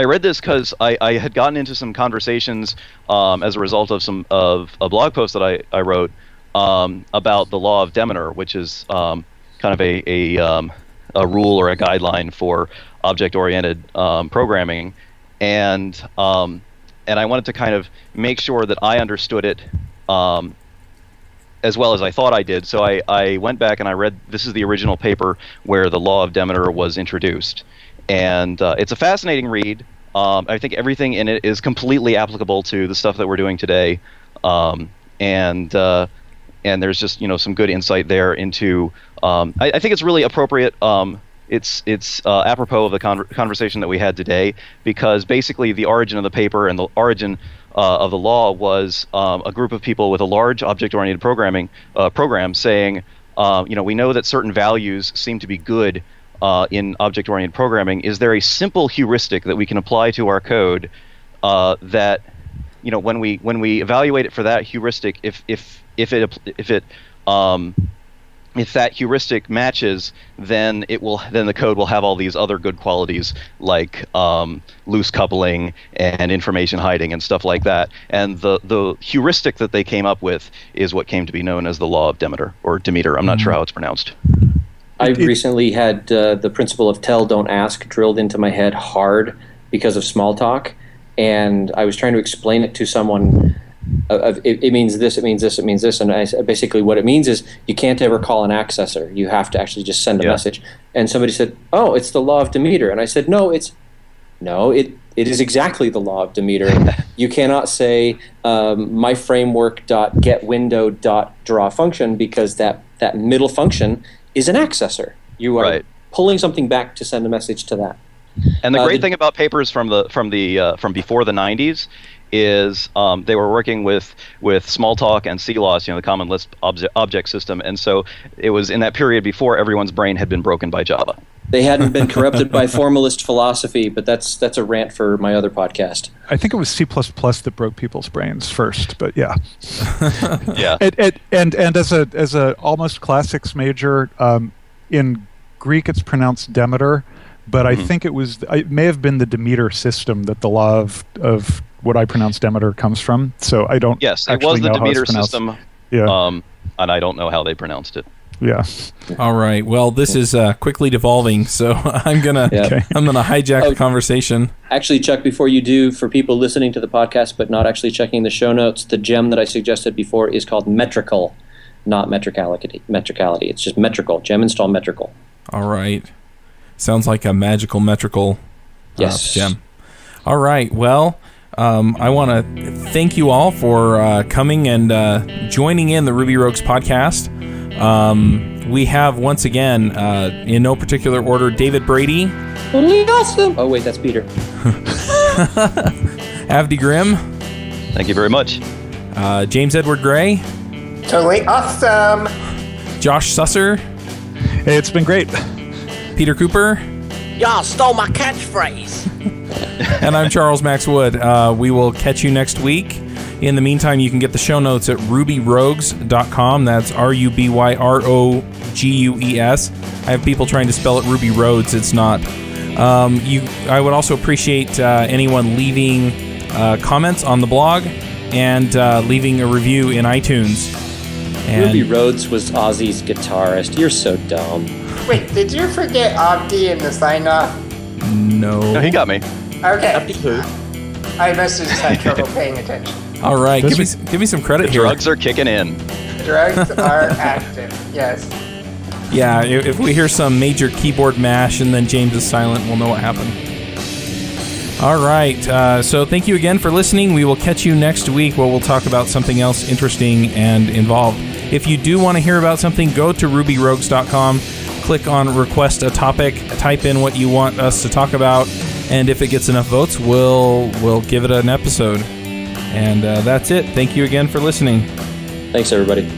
read this because I had gotten into some conversations as a result of a blog post that I wrote about the law of Demeter, which is kind of a rule or a guideline for object-oriented programming, and I wanted to kind of make sure that I understood it as well as I thought I did. So I went back and I read, this is the original paper where the law of Demeter was introduced, and it's a fascinating read. I think everything in it is completely applicable to the stuff that we're doing today, and there's just some good insight there into. I think it's really appropriate. It's apropos of the conversation that we had today, because basically the origin of the paper and the origin of the law was a group of people with a large object-oriented programming program saying, we know that certain values seem to be good in object-oriented programming. Is there a simple heuristic that we can apply to our code that, when we evaluate it for that heuristic, if that heuristic matches, then the code will have all these other good qualities like loose coupling and information hiding and stuff like that. And the heuristic that they came up with is what came to be known as the law of Demeter, or Demeter. I'm not sure how it's pronounced. I recently had the principle of tell, don't ask drilled into my head hard because of small talk, and I was trying to explain it to someone. It means this, it means this, it means this, and basically what it means is you can't ever call an accessor. You have to actually just send a message. And somebody said, "Oh, it's the law of Demeter," and I said, "No, it is exactly the law of Demeter. You cannot say my framework dot get window dot draw function, because that middle function is an accessor. You are pulling something back to send a message to that." And the great thing about papers from before the 90s is they were working with Smalltalk and CLOS, the Common Lisp object system, and so it was in that period before everyone's brain had been broken by Java. they hadn't been corrupted by formalist philosophy, but that's a rant for my other podcast. I think it was C++ that broke people's brains first, but yeah. Yeah. And as a almost classics major, in Greek it's pronounced Demeter, but I think it may have been the Demeter system that the law of what I pronounce Demeter comes from. So I don't. Yes, it actually was the know how it's Demeter pronounced. system. Yeah. And I don't know how they pronounced it. Yeah. All right. Well, this is quickly devolving, so I'm gonna hijack the conversation. Actually, Chuck, before you do, for people listening to the podcast but not actually checking the show notes, the gem that I suggested before is called Metrical, not Metricality. It's just Metrical. Gem install Metrical. All right. Sounds like a magical metrical gem. All right. Well, I want to thank you all for coming and joining in the Ruby Rogues podcast. We have, once again, in no particular order, David Brady. Totally awesome. Oh, wait, that's Peter. Avdi Grimm. Thank you very much. James Edward Gray. Totally awesome. Josh Susser. Hey, it's been great. Peter Cooper. Y'all stole my catchphrase. And I'm Charles Max Wood. We will catch you next week. In the meantime, you can get the show notes at rubyrogues.com. That's RUBYROGUES. I have people trying to spell it Ruby Roads. It's not. I would also appreciate anyone leaving comments on the blog and leaving a review in iTunes. And Ruby Rhodes was Ozzy's guitarist. You're so dumb. Wait, did you forget Abdi in the sign-off? No, he got me. Okay. Abdi who? I must have just had trouble paying attention. all right, give me some credit The here. drugs are kicking in. Drugs are active. Yes. Yeah, if we hear some major keyboard mash and then James is silent, we'll know what happened. All right, so thank you again for listening. We will catch you next week where we'll talk about something else interesting and involved. If you do want to hear about something, go to rubyrogues.com, click on Request a Topic, type in what you want us to talk about, and if it gets enough votes, we'll give it an episode. And that's it. Thank you again for listening. Thanks, everybody.